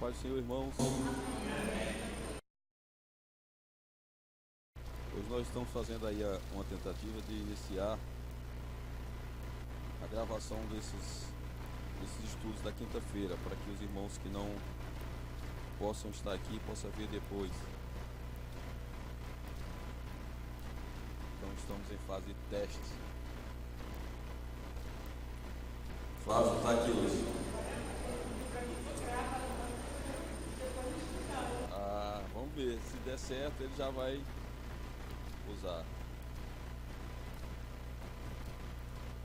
Paz do Senhor, irmãos. Hoje nós estamos fazendo aí uma tentativa de iniciar a gravação desses estudos da quinta-feira, para que os irmãos que não possam estar aqui possam ver depois. Então estamos em fase de teste. Flávio está aqui hoje. Vamos ver, se der certo ele já vai usar.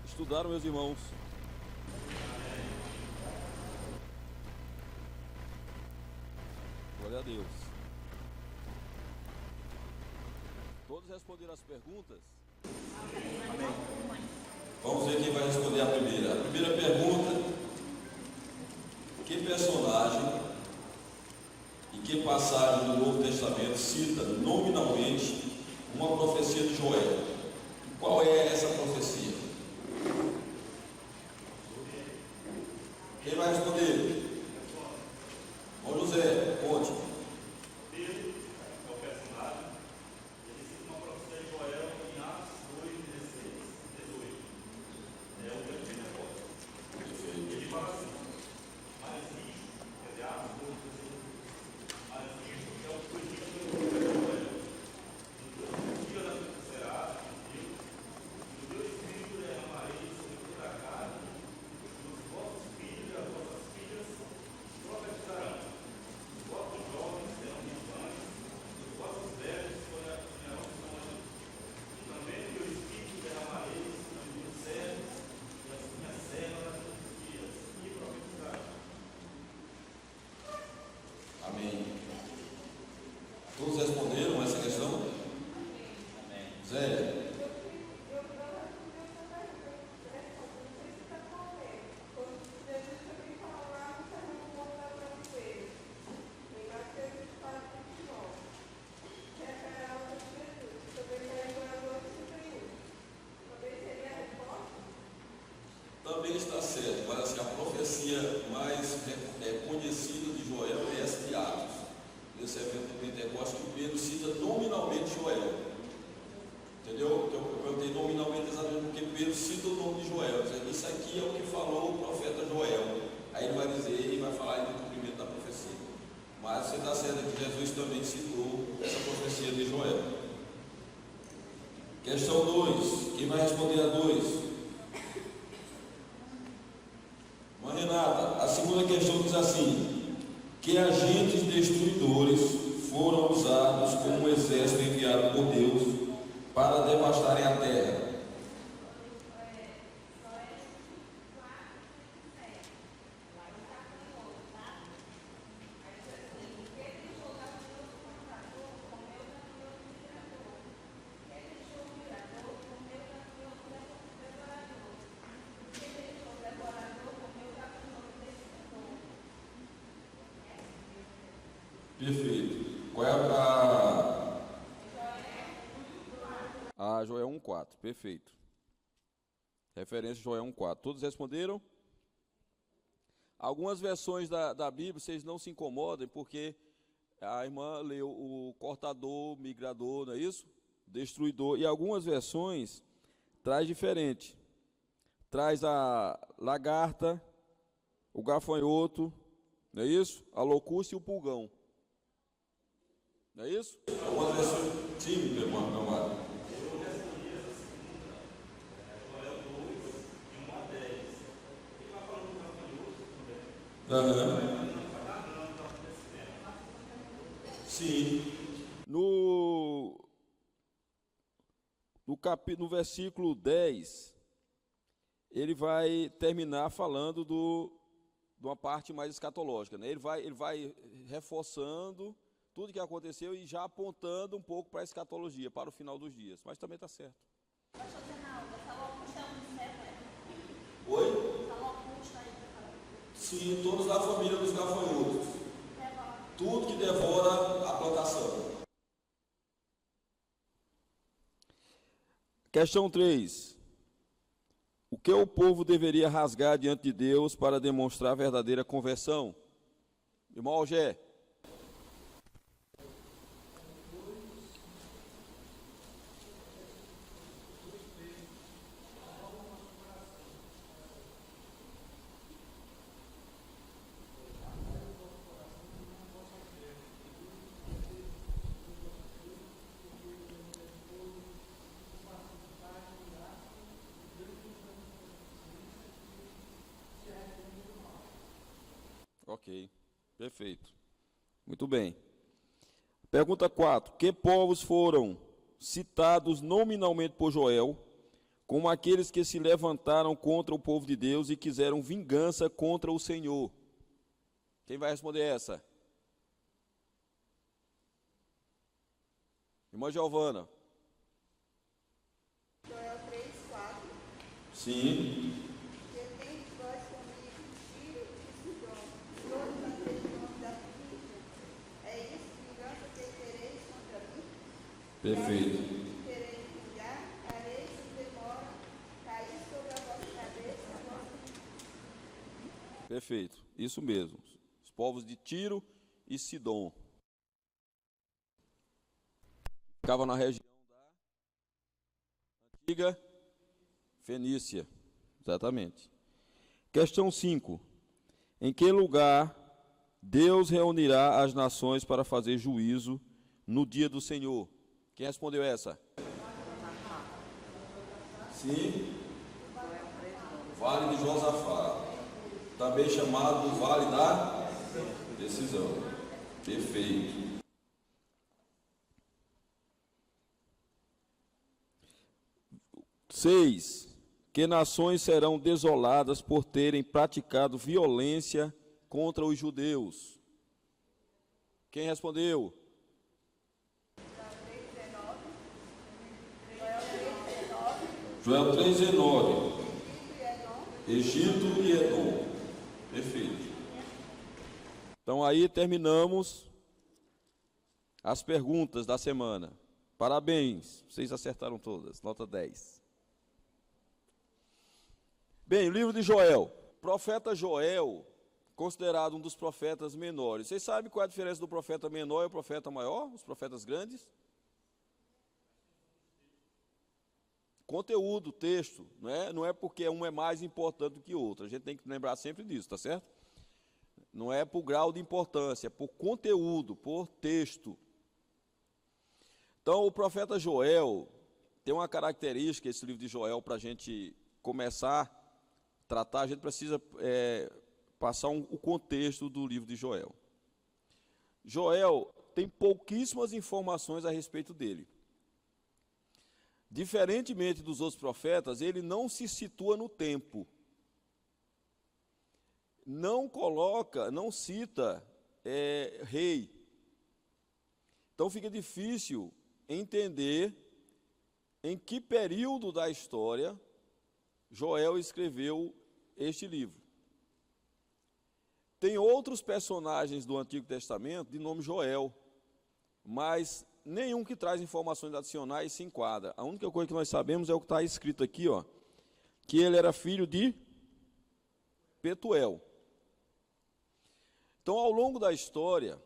Estudaram, meus irmãos? Glória a Deus. Todos responderam as perguntas? Amém. Vamos ver quem vai responder a primeira. A primeira pergunta: que personagem e que passagem do Novo Testamento cita nominalmente uma profecia de Joel? Qual é essa profecia? Quem vai responder? Bom, José, conte. Pedro é o personagem. Ele cita uma profecia de Joel em Atos 2:18. É o grande negócio. Ele fala assim: mas isto, quer dizer, Atos 2:18, mas isto é o que diz pelo profeta Joel. No dia da será, Deus, e o meu espírito derramarei sobre toda a carne, e os vossos filhos e as vossas filhas profetizarão. Os vossos jovens serão visões, e os vossos velhos sonharão sonhos. E também o meu espírito derramarei sobre os meus servos e as minhas servas naqueles dias, e profetizarão. Amém. Todos responderam essa questão? Amém. Zé? Também está certo, mas assim, a profecia mais conhecida de Joel é essa de Atos. Nesse evento do Pentecostes, que Pedro cita nominalmente Joel. Entendeu? Então, eu perguntei nominalmente exatamente porque Pedro cita o nome de Joel. Dizendo, isso aqui é o que falou o profeta Joel. Aí ele vai dizer e vai falar do cumprimento da profecia. Mas você está certo que Jesus também citou essa profecia de Joel. Questão 2. Quem vai responder a 2? Renata, a segunda questão diz assim: que agentes destruidores foram usados como um exército enviado por Deus para devastarem a terra? Perfeito. Qual é a Joel 1:4, perfeito. Referência Joel 1:4. Todos responderam? Algumas versões da Bíblia, vocês não se incomodem, porque a irmã leu o cortador, migrador, não é isso? Destruidor. E algumas versões traz diferente. Traz a lagarta, o gafanhoto, não é isso? A locusta e o pulgão. Não é isso? Algumas versões. Sim, meu irmão, meu amado. Eu respondi essa segunda, Joel 2:1-10. Ele vai falando do gafanhoto também. Sim. No versículo 10, ele vai terminar falando de uma parte mais escatológica, né? Ele vai reforçando tudo que aconteceu e já apontando um pouco para a escatologia, para o final dos dias. Mas também está certo. Pastor Zenaldo, essa locusta é um inseto, é? Oi? Essa locusta aí, Sim, todos da família dos gafanhotos. Tudo que devora a plantação. Questão 3. O que o povo deveria rasgar diante de Deus para demonstrar a verdadeira conversão? Irmão Algé. Ok, perfeito. Muito bem. Pergunta 4. Que povos foram citados nominalmente por Joel como aqueles que se levantaram contra o povo de Deus e quiseram vingança contra o Senhor? Quem vai responder essa? Irmã Giovana. Joel 3, 4. Sim. Que tem vós comigo, Tiro e Sidom, todos aqueles homens da Síria. É isso, vingança que tereis contra mim? Perfeito. Tereis vingar, farei sem demora, cair sobre a vossa cabeça, a vossa... Perfeito. Isso mesmo. Os povos de Tiro e Sidom. Ficava na região da antiga Fenícia. Exatamente. Questão 5. Em que lugar Deus reunirá as nações para fazer juízo no dia do Senhor? Quem respondeu essa? Sim. Vale de Josafá. Também chamado Vale da Decisão. Perfeito. 6. Que nações serão desoladas por terem praticado violência contra os judeus? Quem respondeu? Joel 3,19. Egito e Edom. Perfeito. Então aí terminamos as perguntas da semana. Parabéns, vocês acertaram todas, nota 10. Bem, o livro de Joel. Profeta Joel, considerado um dos profetas menores. Vocês sabem qual é a diferença do profeta menor e o profeta maior? Os profetas grandes? Conteúdo, texto. Não é porque um é mais importante do que o outro. A gente tem que lembrar sempre disso, tá certo? Não é por grau de importância, é por conteúdo, por texto. Então, o profeta Joel tem uma característica, esse livro de Joel, para a gente começar a tratar, a gente precisa passar o contexto do livro de Joel. Joel tem pouquíssimas informações a respeito dele. Diferentemente dos outros profetas, ele não se situa no tempo. Não cita rei. Então fica difícil entender em que período da história Joel escreveu este livro. Tem outros personagens do Antigo Testamento de nome Joel, mas nenhum que traz informações adicionais se enquadra. A única coisa que nós sabemos é o que está escrito aqui, ó, que ele era filho de Petuel. Então, ao longo da história,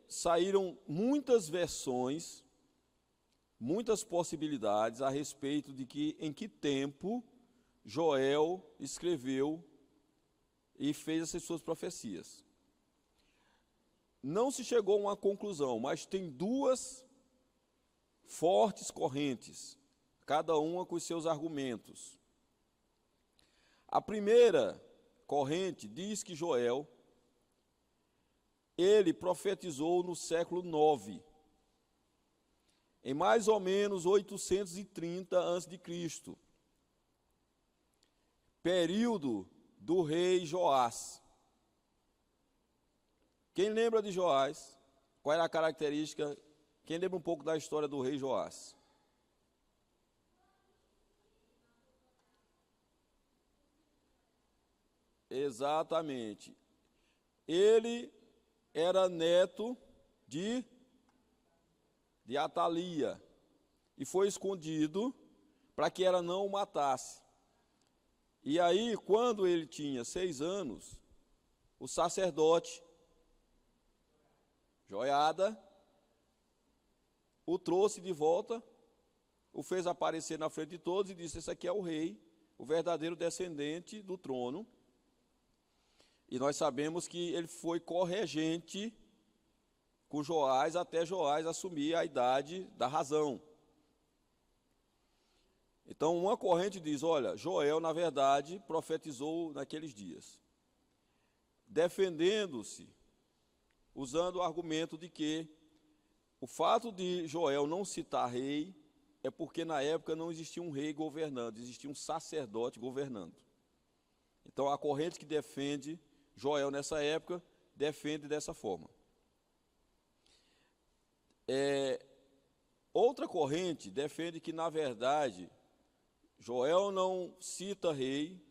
saíram muitas versões, muitas possibilidades a respeito de em que tempo Joel escreveu e fez essas suas profecias. Não se chegou a uma conclusão, mas tem duas fortes correntes, cada uma com os seus argumentos. A primeira corrente diz que Joel, ele profetizou no século 9, em mais ou menos 830 a.C., período do rei Joás. Quem lembra de Joás? Qual era a característica? Quem lembra um pouco da história do rei Joás? Exatamente. Ele era neto de Atalia e foi escondido para que ela não o matasse. E aí, quando ele tinha 6 anos, o sacerdote Joiada o trouxe de volta, o fez aparecer na frente de todos e disse: esse aqui é o rei, o verdadeiro descendente do trono. E nós sabemos que ele foi corregente com Joás até Joás assumir a idade da razão. Então, uma corrente diz: olha, Joel, na verdade, profetizou naqueles dias, defendendo-se, usando o argumento de que o fato de Joel não citar rei é porque na época não existia um rei governando, existia um sacerdote governando. Então, a corrente que defende Joel nessa época defende dessa forma. Outra corrente defende que, na verdade, Joel não cita rei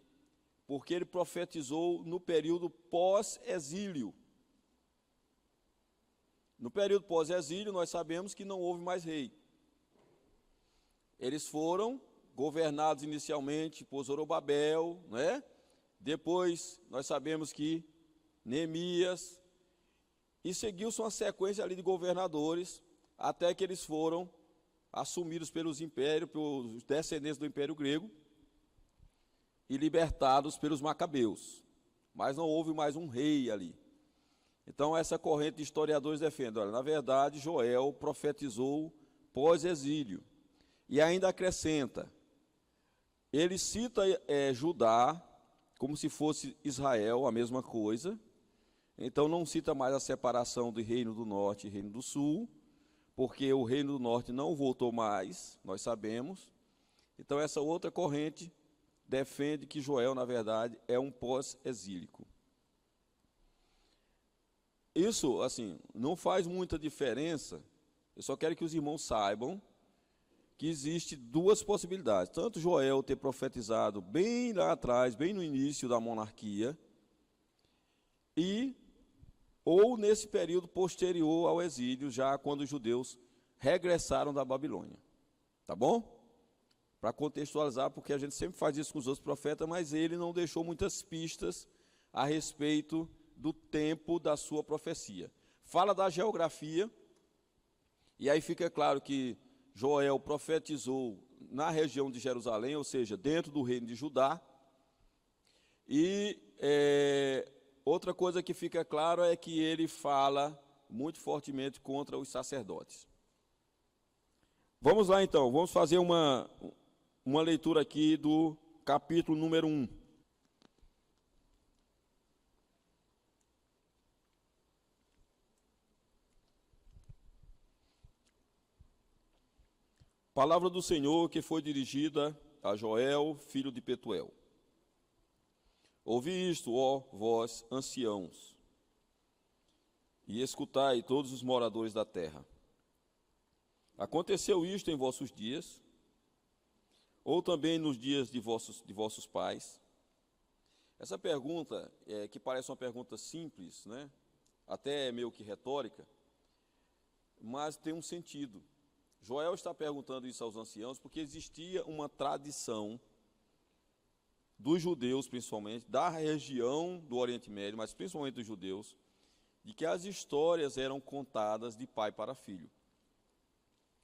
porque ele profetizou no período pós-exílio. No período pós-exílio, nós sabemos que não houve mais rei. Eles foram governados inicialmente por Zorobabel, né? Depois, nós sabemos que Neemias, e seguiu-se uma sequência ali de governadores, até que eles foram assumidos pelos impérios, pelos descendentes do Império Grego, e libertados pelos Macabeus. Mas não houve mais um rei ali. Então, essa corrente de historiadores defende: olha, na verdade, Joel profetizou pós-exílio. E ainda acrescenta, ele cita Judá como se fosse Israel, a mesma coisa. Então, não cita mais a separação do reino do norte e reino do sul, porque o reino do norte não voltou mais, nós sabemos. Então, essa outra corrente defende que Joel, na verdade, é um pós-exílico. Isso, assim, não faz muita diferença. Eu só quero que os irmãos saibam que existe duas possibilidades. Tanto Joel ter profetizado bem lá atrás, bem no início da monarquia, ou nesse período posterior ao exílio, já quando os judeus regressaram da Babilônia. Tá bom? Para contextualizar, porque a gente sempre faz isso com os outros profetas, mas ele não deixou muitas pistas a respeito do tempo da sua profecia. Fala da geografia, e aí fica claro que Joel profetizou na região de Jerusalém, ou seja, dentro do reino de Judá. E outra coisa que fica claro é que ele fala muito fortemente contra os sacerdotes. Vamos lá então, vamos fazer uma leitura aqui do capítulo número 1. Palavra do Senhor que foi dirigida a Joel, filho de Petuel. Ouvi isto, ó vós, anciãos, e escutai todos os moradores da terra. Aconteceu isto em vossos dias, ou também nos dias de vossos pais? Essa pergunta, que parece uma pergunta simples, né? Até meio que retórica, mas tem um sentido. Joel está perguntando isso aos anciãos porque existia uma tradição dos judeus, principalmente, da região do Oriente Médio, mas principalmente dos judeus, de que as histórias eram contadas de pai para filho,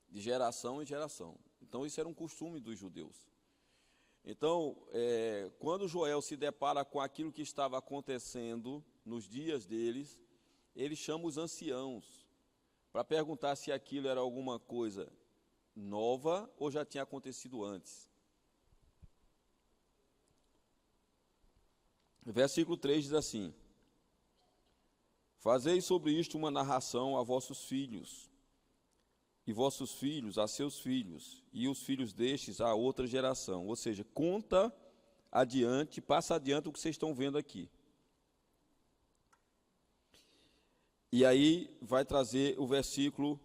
de geração em geração. Então, isso era um costume dos judeus. Então, quando Joel se depara com aquilo que estava acontecendo nos dias deles, ele chama os anciãos para perguntar se aquilo era alguma coisa nova ou já tinha acontecido antes. Versículo 3 diz assim: fazei sobre isto uma narração a vossos filhos, e vossos filhos a seus filhos, e os filhos destes a outra geração. Ou seja, conta adiante, passa adiante o que vocês estão vendo aqui. E aí vai trazer o versículo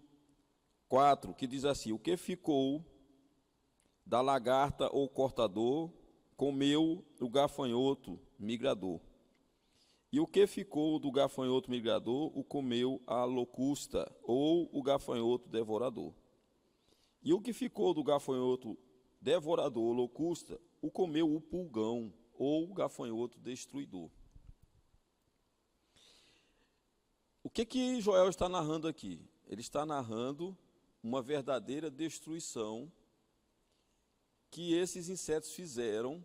4, que diz assim: o que ficou da lagarta ou cortador, comeu o gafanhoto migrador. E o que ficou do gafanhoto migrador, o comeu a locusta, ou o gafanhoto devorador. E o que ficou do gafanhoto devorador, ou locusta, o comeu o pulgão, ou o gafanhoto destruidor. que Joel está narrando aqui? Ele está narrando uma verdadeira destruição que esses insetos fizeram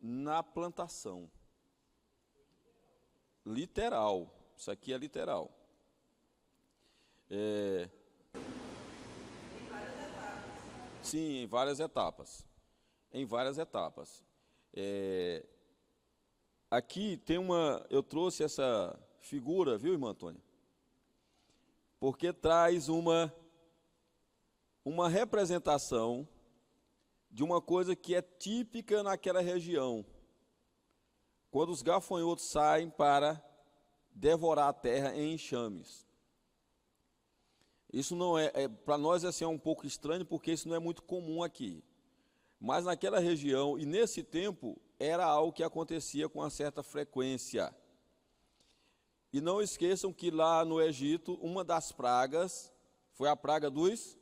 na plantação. Literal. Isso aqui é literal. Sim, em várias etapas. Em várias etapas. Aqui tem eu trouxe essa figura, viu, irmã Antônia? Porque traz uma representação de uma coisa que é típica naquela região. Quando os gafanhotos saem para devorar a terra em enxames. Isso não para nós assim, é um pouco estranho, porque isso não é muito comum aqui. Mas naquela região, e nesse tempo, era algo que acontecia com uma certa frequência. E não esqueçam que lá no Egito, uma das pragas foi a praga dos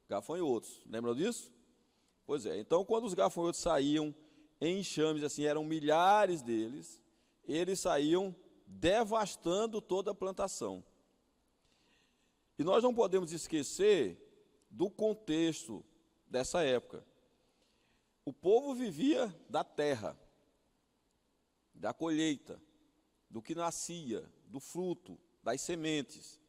gafanhotos. Lembram disso? Pois é. Então, quando os gafanhotos saíam em enxames, assim, eram milhares deles, eles saíam devastando toda a plantação. E nós não podemos esquecer do contexto dessa época. O povo vivia da terra, da colheita, do que nascia, do fruto, das sementes.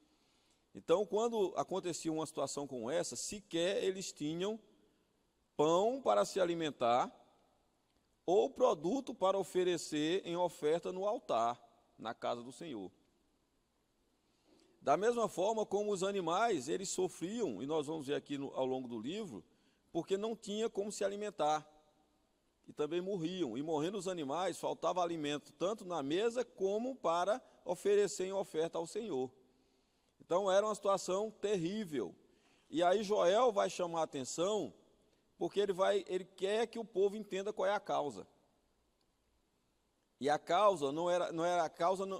Então, quando acontecia uma situação como essa, sequer eles tinham pão para se alimentar ou produto para oferecer em oferta no altar, na casa do Senhor. Da mesma forma como os animais, eles sofriam, e nós vamos ver aqui ao longo do livro, porque não tinha como se alimentar. E também morriam. E morrendo os animais, faltava alimento tanto na mesa como para oferecer em oferta ao Senhor. Então era uma situação terrível. E aí Joel vai chamar a atenção, porque ele quer que o povo entenda qual é a causa. E a causa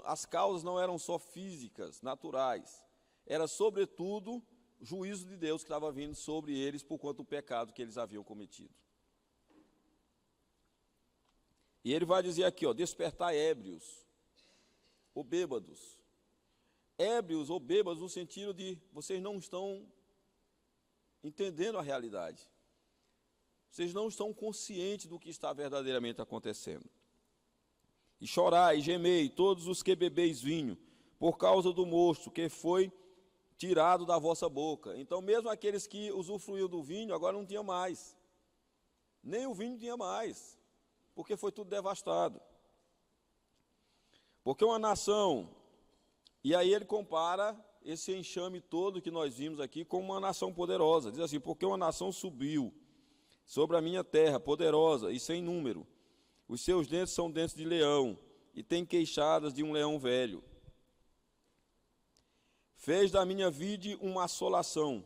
as causas não eram só físicas, naturais. Era sobretudo o juízo de Deus que estava vindo sobre eles por conta do pecado que eles haviam cometido. E ele vai dizer aqui, despertar ébrios ou bêbados. Ébrios ou bêbados no sentido de vocês não estão entendendo a realidade. Vocês não estão conscientes do que está verdadeiramente acontecendo. E chorai, e gemei, todos os que bebeis vinho, por causa do mosto que foi tirado da vossa boca. Então, mesmo aqueles que usufruíam do vinho, agora não tinha mais. Nem o vinho tinha mais, porque foi tudo devastado. Porque uma nação, e aí ele compara esse enxame todo que nós vimos aqui com uma nação poderosa. Diz assim, porque uma nação subiu sobre a minha terra, poderosa e sem número. Os seus dentes são dentes de leão, e tem queixadas de um leão velho. Fez da minha vide uma assolação,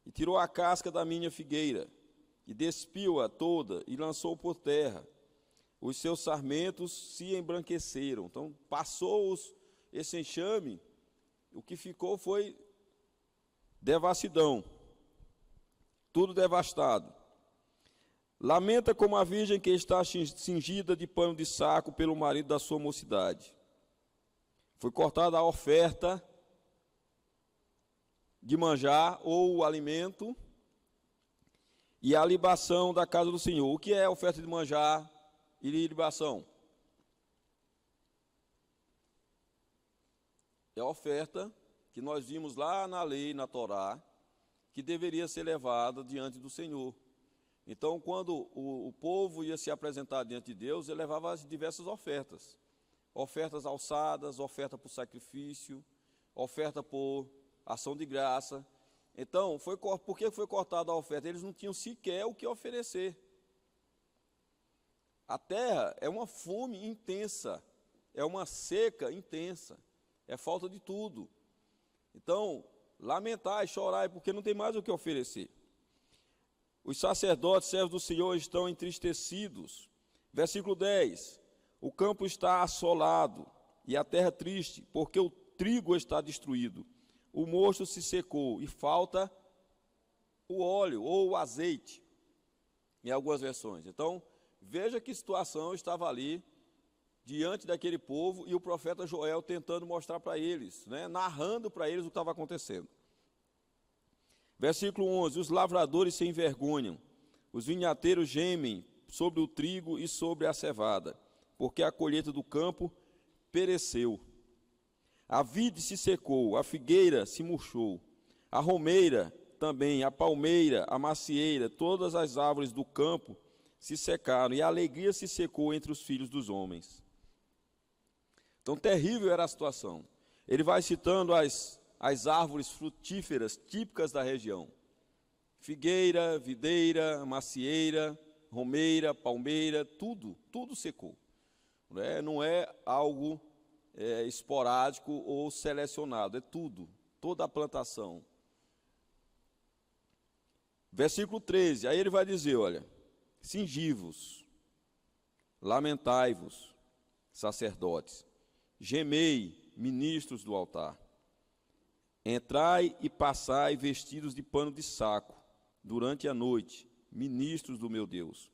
e tirou a casca da minha figueira, e despiu-a toda, e lançou por terra. Os seus sarmentos se embranqueceram. Então, passou esse enxame, o que ficou foi devassidão, tudo devastado. Lamenta como a virgem que está cingida de pano de saco pelo marido da sua mocidade. Foi cortada a oferta de manjar ou o alimento e a libação da casa do Senhor. O que é a oferta de manjar e libação? É a oferta que nós vimos lá na lei, na Torá, que deveria ser levada diante do Senhor. Então, quando o povo ia se apresentar diante de Deus, ele levava as diversas ofertas. Ofertas alçadas, oferta por sacrifício, oferta por ação de graça. Então, por que foi cortada a oferta? Eles não tinham sequer o que oferecer. A terra é uma fome intensa, é uma seca intensa, é falta de tudo. Então, lamentai, chorai, porque não tem mais o que oferecer. Os sacerdotes, servos do Senhor, estão entristecidos. Versículo 10. O campo está assolado e a terra triste, porque o trigo está destruído. O mosto se secou e falta o óleo ou o azeite, em algumas versões. Então, veja que situação estava ali diante daquele povo, e o profeta Joel tentando mostrar para eles, né, narrando para eles o que estava acontecendo. Versículo 11: os lavradores se envergonham, os vinhateiros gemem sobre o trigo e sobre a cevada, porque a colheita do campo pereceu. A vide se secou, a figueira se murchou, a romeira também, a palmeira, a macieira, todas as árvores do campo se secaram, e a alegria se secou entre os filhos dos homens. Então, terrível era a situação. Ele vai citando as árvores frutíferas típicas da região: figueira, videira, macieira, romeira, palmeira, tudo secou. Não é algo esporádico ou selecionado, é tudo, toda a plantação. Versículo 13, aí ele vai dizer, olha: cingivos, lamentai-vos, sacerdotes, gemei, ministros do altar, entrai e passai vestidos de pano de saco, durante a noite, ministros do meu Deus,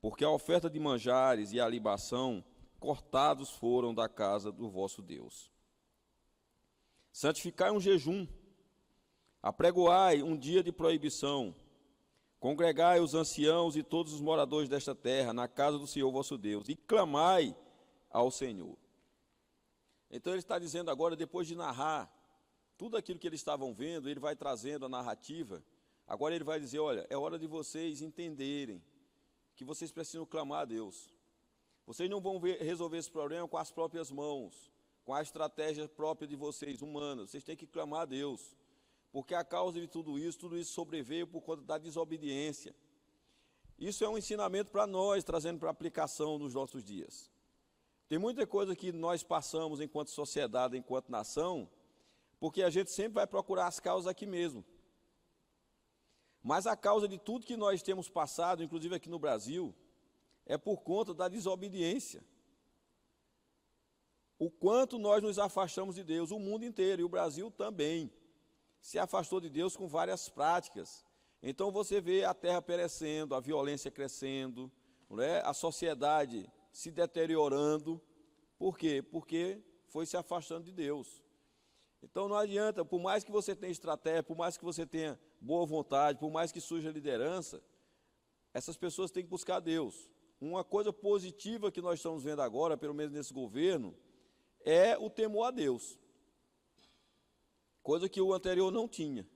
porque a oferta de manjares e a libação cortados foram da casa do vosso Deus. Santificai um jejum, apregoai um dia de proibição, congregai os anciãos e todos os moradores desta terra na casa do Senhor vosso Deus, e clamai ao Senhor. Então ele está dizendo agora, depois de narrar tudo aquilo que eles estavam vendo, ele vai trazendo a narrativa. Agora ele vai dizer, olha, é hora de vocês entenderem que vocês precisam clamar a Deus. Vocês não vão resolver esse problema com as próprias mãos, com a estratégia própria de vocês, humana. Vocês têm que clamar a Deus, porque a causa de tudo isso sobreveio por conta da desobediência. Isso é um ensinamento para nós, trazendo para aplicação nos nossos dias. Tem muita coisa que nós passamos enquanto sociedade, enquanto nação, porque a gente sempre vai procurar as causas aqui mesmo. Mas a causa de tudo que nós temos passado, inclusive aqui no Brasil, é por conta da desobediência. O quanto nós nos afastamos de Deus, o mundo inteiro, e o Brasil também, se afastou de Deus com várias práticas. Então você vê a terra perecendo, a violência crescendo, não é? A sociedade se deteriorando. Por quê? Porque foi se afastando de Deus. Então não adianta, por mais que você tenha estratégia, por mais que você tenha boa vontade, por mais que surja liderança, essas pessoas têm que buscar Deus. Uma coisa positiva que nós estamos vendo agora, pelo menos nesse governo, é o temor a Deus. Coisa que o anterior não tinha.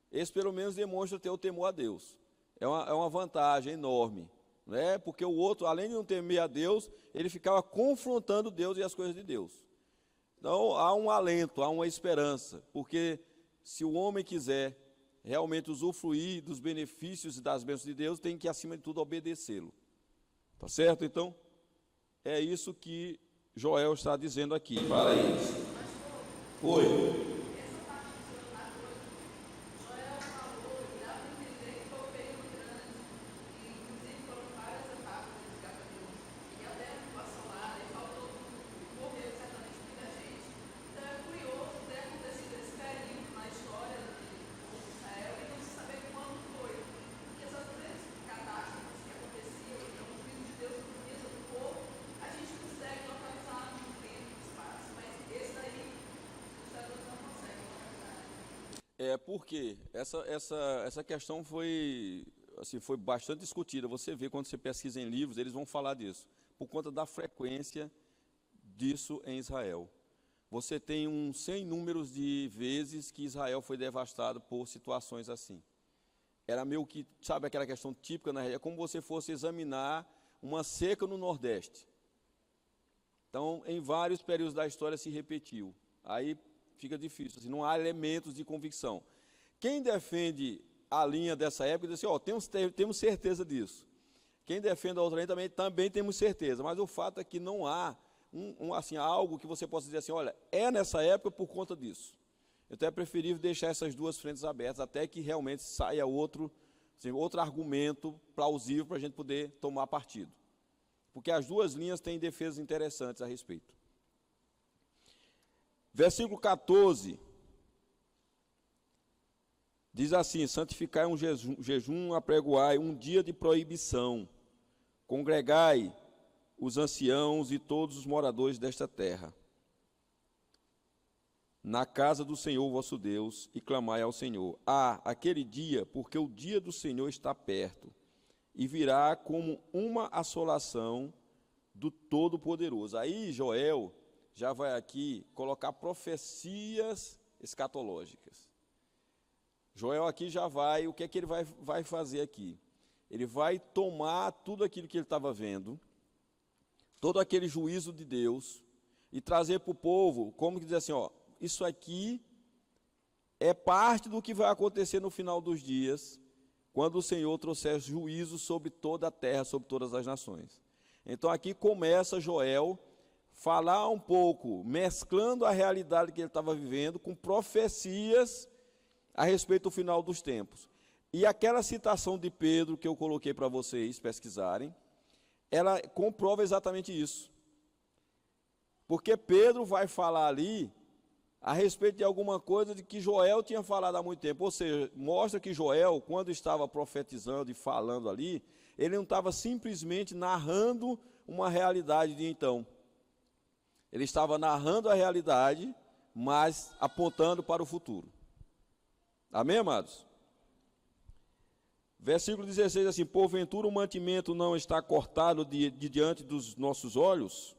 Esse pelo menos demonstra ter o temor a Deus. É uma vantagem enorme, né? Porque o outro, além de não temer a Deus, ele ficava confrontando Deus e as coisas de Deus. Então há um alento, há uma esperança, porque se o homem quiser realmente usufruir dos benefícios e das bênçãos de Deus, tem que, acima de tudo, obedecê-lo. Tá certo, então? É isso que Joel está dizendo aqui para eles. Oi. Porque essa questão foi bastante discutida. Você vê, quando você pesquisa em livros, eles vão falar disso, por conta da frequência disso em Israel. Você tem sem números de vezes que Israel foi devastado por situações assim. Era meio que, sabe aquela questão típica na região, é como você fosse examinar uma seca no Nordeste. Então, em vários períodos da história se repetiu. Aí fica difícil, assim, não há elementos de convicção. Quem defende a linha dessa época diz assim, temos certeza disso. Quem defende a outra linha também temos certeza, mas o fato é que não há assim, algo que você possa dizer assim, olha, é nessa época por conta disso. Então é preferível deixar essas duas frentes abertas até que realmente saia outro argumento plausível para a gente poder tomar partido. Porque as duas linhas têm defesas interessantes a respeito. Versículo 14, diz assim, santificai um jejum, apregoai um dia de proibição, congregai os anciãos e todos os moradores desta terra, na casa do Senhor vosso Deus, e clamai ao Senhor. Aquele dia, porque o dia do Senhor está perto, e virá como uma assolação do Todo-Poderoso. Aí Joel já vai aqui colocar profecias escatológicas. Joel aqui já vai, o que é que ele vai fazer aqui? Ele vai tomar tudo aquilo que ele estava vendo, todo aquele juízo de Deus, e trazer para o povo, como que diz assim, ó, isso aqui é parte do que vai acontecer no final dos dias, quando o Senhor trouxer juízo sobre toda a terra, sobre todas as nações. Então aqui começa Joel falar um pouco, mesclando a realidade que ele estava vivendo com profecias a respeito do final dos tempos. E aquela citação de Pedro que eu coloquei para vocês pesquisarem, ela comprova exatamente isso. Porque Pedro vai falar ali a respeito de alguma coisa de que Joel tinha falado há muito tempo. Ou seja, mostra que Joel, quando estava profetizando e falando ali, ele não estava simplesmente narrando uma realidade de então. Ele estava narrando a realidade, mas apontando para o futuro. Amém, amados? Versículo 16, assim, porventura o mantimento não está cortado de diante dos nossos olhos?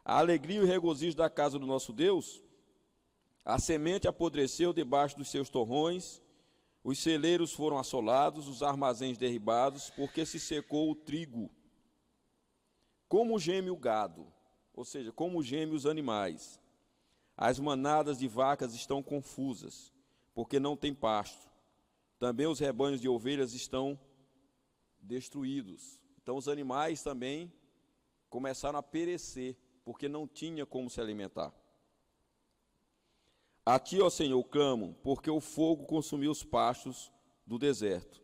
A alegria e o regozijo da casa do nosso Deus? A semente apodreceu debaixo dos seus torrões, os celeiros foram assolados, os armazéns derribados, porque se secou o trigo. Como geme o gado, ou seja, como geme os animais. As manadas de vacas estão confusas, porque não tem pasto. Também os rebanhos de ovelhas estão destruídos. Então os animais também começaram a perecer, porque não tinha como se alimentar. A ti, ó Senhor, clamo, porque o fogo consumiu os pastos do deserto,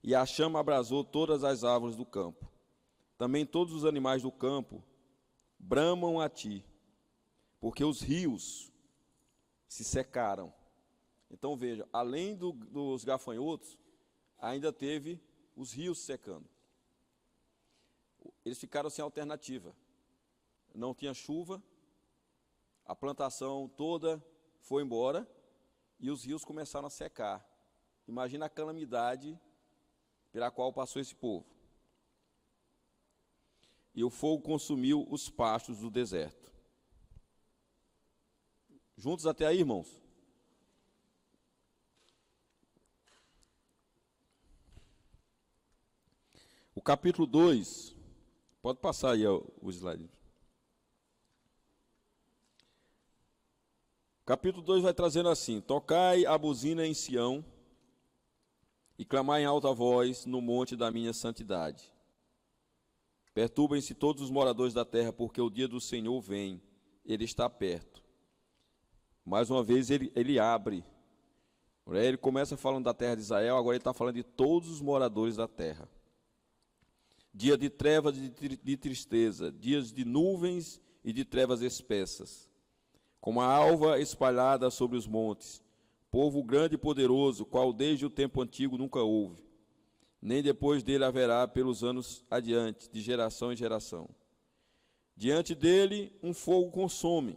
e a chama abrasou todas as árvores do campo. Também todos os animais do campo bramam a ti, porque os rios se secaram. Então veja, além dos gafanhotos, ainda teve os rios secando. Eles ficaram sem alternativa. Não tinha chuva, a plantação toda foi embora e os rios começaram a secar. Imagina a calamidade pela qual passou esse povo. E o fogo consumiu os pastos do deserto. Juntos até aí, irmãos? O capítulo 2, pode passar aí o slide. O capítulo 2 vai trazendo assim: tocai a buzina em Sião e clamai em alta voz no monte da minha santidade. Perturbem-se todos os moradores da terra, porque o dia do Senhor vem, ele está perto. Mais uma vez ele abre. Ele começa falando da terra de Israel, agora ele está falando de todos os moradores da terra. Dia de trevas e de tristeza, dias de nuvens e de trevas espessas, como a alva espalhada sobre os montes, povo grande e poderoso, qual desde o tempo antigo nunca houve, nem depois dele haverá pelos anos adiante, de geração em geração. Diante dele um fogo consome,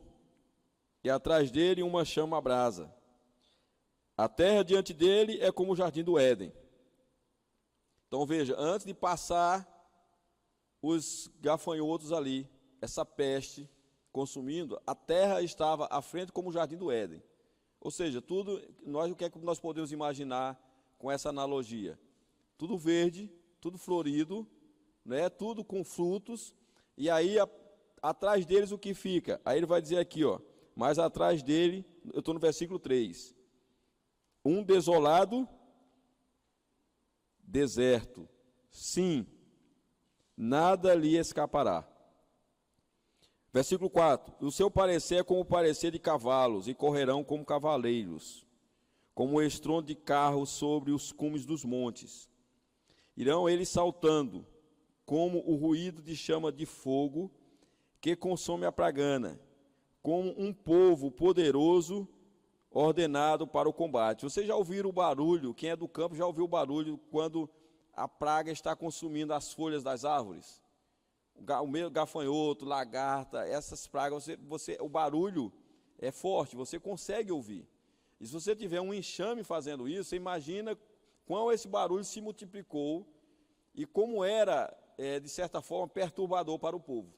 e atrás dele uma chama abrasa. A terra diante dele é como o jardim do Éden. Então veja, antes de passar os gafanhotos ali, essa peste consumindo, a terra estava à frente como o jardim do Éden. Ou seja, o que é que nós podemos imaginar com essa analogia? Tudo verde, tudo florido, né? Tudo com frutos, e aí atrás deles o que fica? Aí ele vai dizer aqui, ó, mas atrás dele, eu estou no versículo 3, um desolado deserto, sim, nada lhe escapará. Versículo 4, o seu parecer é como o parecer de cavalos, e correrão como cavaleiros, como o estrondo de carros sobre os cumes dos montes. Irão eles saltando, como o ruído de chama de fogo, que consome a pragana, como um povo poderoso, ordenado para o combate. Vocês já ouviram o barulho, quem é do campo já ouviu o barulho quando a praga está consumindo as folhas das árvores? o meio gafanhoto, lagarta, essas pragas, o barulho é forte, você consegue ouvir. E se você tiver um enxame fazendo isso, você imagina quão esse barulho se multiplicou e como era, de certa forma, perturbador para o povo.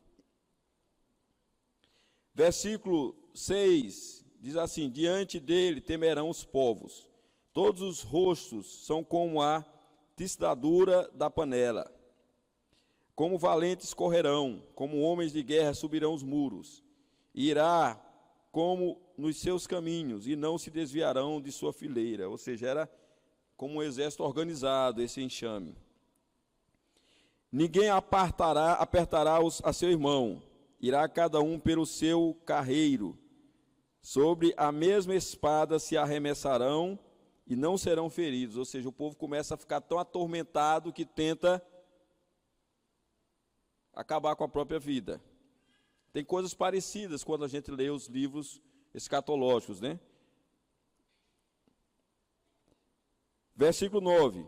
Versículo 6 diz assim: diante dele temerão os povos, todos os rostos são como a tistadura da panela. Como valentes correrão, como homens de guerra subirão os muros. Irá como nos seus caminhos, e não se desviarão de sua fileira. Ou seja, era como um exército organizado, esse enxame. Ninguém apertará a seu irmão, irá cada um pelo seu carreiro. Sobre a mesma espada se arremessarão e não serão feridos. Ou seja, o povo começa a ficar tão atormentado que tenta acabar com a própria vida. Tem coisas parecidas quando a gente lê os livros escatológicos, né? Versículo 9.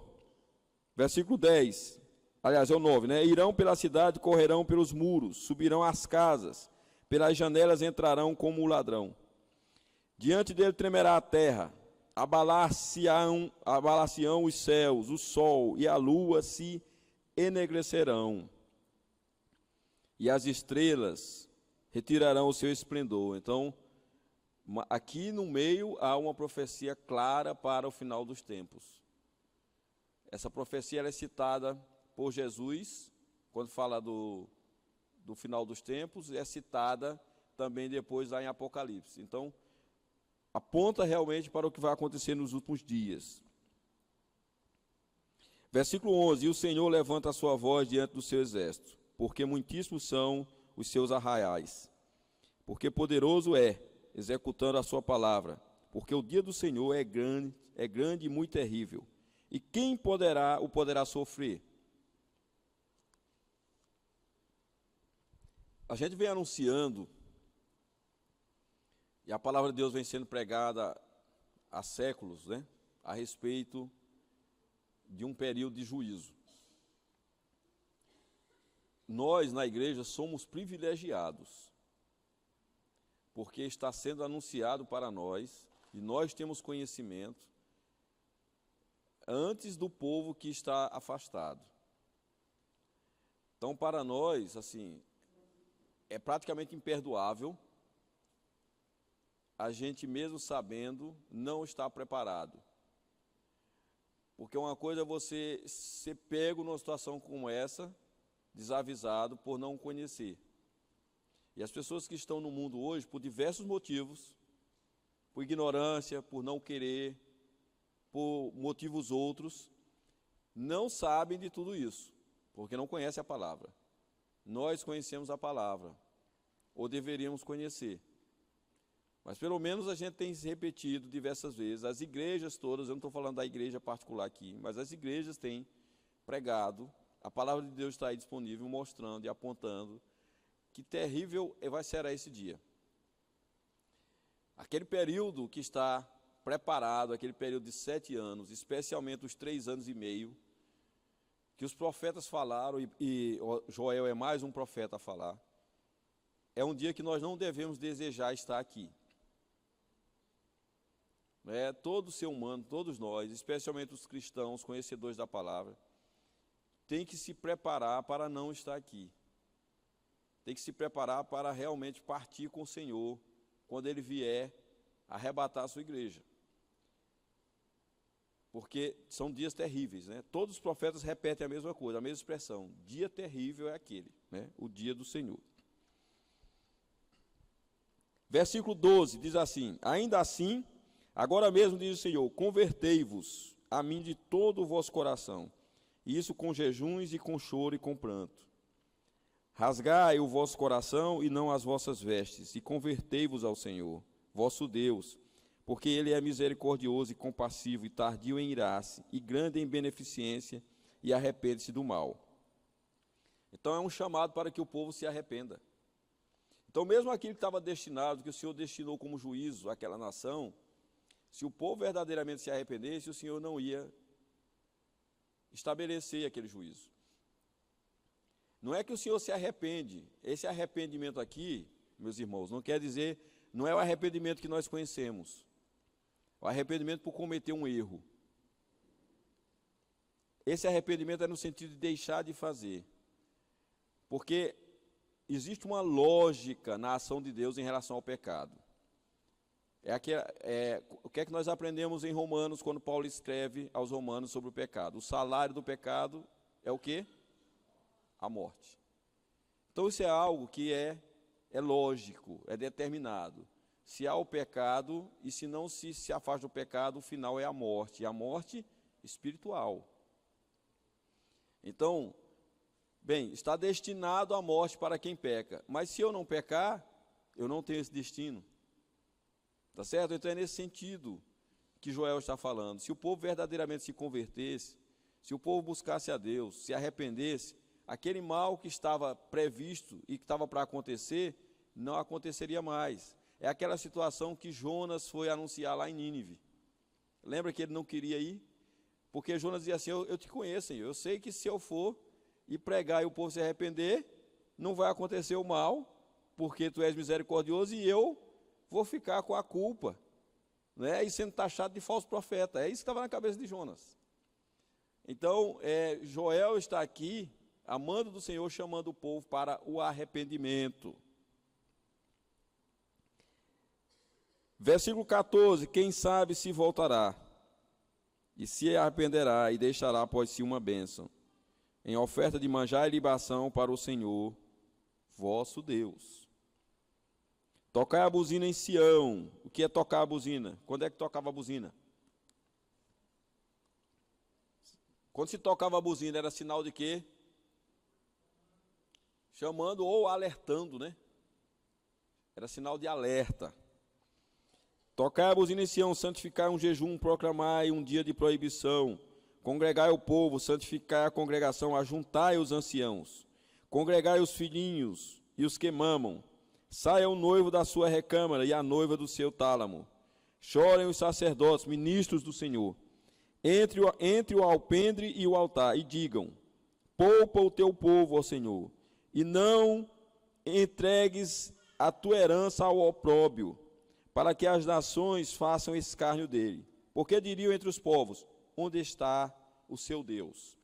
Versículo 10. Aliás, é o 9, né? Irão pela cidade, correrão pelos muros, subirão às casas, pelas janelas entrarão como o ladrão. Diante dele tremerá a terra, abalar-se-ão os céus, o sol e a lua se enegrecerão, e as estrelas retirarão o seu esplendor. Então, aqui no meio há uma profecia clara para o final dos tempos. Essa profecia ela é citada por Jesus, quando fala do final dos tempos, e é citada também depois lá em Apocalipse. Então, aponta realmente para o que vai acontecer nos últimos dias. Versículo 11: e o Senhor levanta a sua voz diante do seu exército, porque muitíssimos são os seus arraiais. Porque poderoso é, executando a sua palavra. Porque o dia do Senhor é grande e muito terrível. E quem o poderá sofrer? A gente vem anunciando, e a palavra de Deus vem sendo pregada há séculos, né, a respeito de um período de juízo. Nós, na igreja, somos privilegiados, porque está sendo anunciado para nós, e nós temos conhecimento, antes do povo que está afastado. Então, para nós, assim, é praticamente imperdoável a gente, mesmo sabendo, não estar preparado. Porque uma coisa é você ser pego numa situação como essa, desavisado por não conhecer. E as pessoas que estão no mundo hoje, por diversos motivos, por ignorância, por não querer, por motivos outros, não sabem de tudo isso, porque não conhecem a palavra. Nós conhecemos a palavra, ou deveríamos conhecer. Mas pelo menos a gente tem se repetido diversas vezes, as igrejas todas, eu não estou falando da igreja particular aqui, mas as igrejas têm pregado, a palavra de Deus está aí disponível, mostrando e apontando que terrível vai ser esse dia. Aquele período que está preparado, aquele período de 7 anos, especialmente os 3 anos e meio, que os profetas falaram, e Joel é mais um profeta a falar, é um dia que nós não devemos desejar estar aqui. Todo ser humano, todos nós, especialmente os cristãos, conhecedores da palavra, tem que se preparar para não estar aqui. Tem que se preparar para realmente partir com o Senhor, quando Ele vier arrebatar a sua igreja. Porque são dias terríveis, né? Todos os profetas repetem a mesma coisa, a mesma expressão. Dia terrível é aquele, né? O dia do Senhor. Versículo 12 diz assim: ainda assim, agora mesmo diz o Senhor, convertei-vos a mim de todo o vosso coração, e isso com jejuns e com choro e com pranto. Rasgai o vosso coração e não as vossas vestes, e convertei-vos ao Senhor, vosso Deus, porque Ele é misericordioso e compassivo, e tardio em irar-se, e grande em beneficência, e arrepende-se do mal. Então é um chamado para que o povo se arrependa. Então mesmo aquilo que estava destinado, que o Senhor destinou como juízo àquela nação, se o povo verdadeiramente se arrependesse, o Senhor não ia estabelecer aquele juízo. Não é que o Senhor se arrepende. Esse arrependimento aqui, meus irmãos, não quer dizer, não é o arrependimento que nós conhecemos. O arrependimento por cometer um erro. Esse arrependimento é no sentido de deixar de fazer. Porque existe uma lógica na ação de Deus em relação ao pecado. O que é que nós aprendemos em Romanos, quando Paulo escreve aos Romanos sobre o pecado? O salário do pecado é o quê? A morte. Então isso é algo que é lógico, é determinado. Se há o pecado, e se não se afasta do pecado, o final é a morte, e a morte espiritual. Então, bem, está destinado à morte para quem peca. Mas se eu não pecar, eu não tenho esse destino. Tá certo? Então é nesse sentido que Joel está falando. Se o povo verdadeiramente se convertesse, se o povo buscasse a Deus, se arrependesse, aquele mal que estava previsto e que estava para acontecer, não aconteceria mais. É aquela situação que Jonas foi anunciar lá em Nínive. Lembra que ele não queria ir? Porque Jonas dizia assim, eu te conheço, Senhor, eu sei que se eu for e pregar e o povo se arrepender, não vai acontecer o mal, porque tu és misericordioso e eu vou ficar com a culpa, né? E sendo taxado de falso profeta. É isso que estava na cabeça de Jonas. Então, Joel está aqui, amando do Senhor, chamando o povo para o arrependimento. Versículo 14, quem sabe se voltará, e se arrependerá, e deixará após si uma bênção, em oferta de manjar e libação para o Senhor, vosso Deus. Tocai a buzina em Sião. O que é tocar a buzina? Quando é que tocava a buzina? Quando se tocava a buzina, era sinal de quê? Chamando ou alertando, né? Era sinal de alerta. Tocai a buzina em Sião, santificai um jejum, proclamai um dia de proibição. Congregai o povo, santificai a congregação, ajuntai os anciãos. Congregai os filhinhos e os que mamam. Saia o noivo da sua recâmara e a noiva do seu tálamo. Chorem os sacerdotes, ministros do Senhor. Entre o alpendre e o altar, e digam, poupa o teu povo, ó Senhor, e não entregues a tua herança ao opróbio, para que as nações façam escárnio dele. Porque diriam entre os povos, onde está o seu Deus?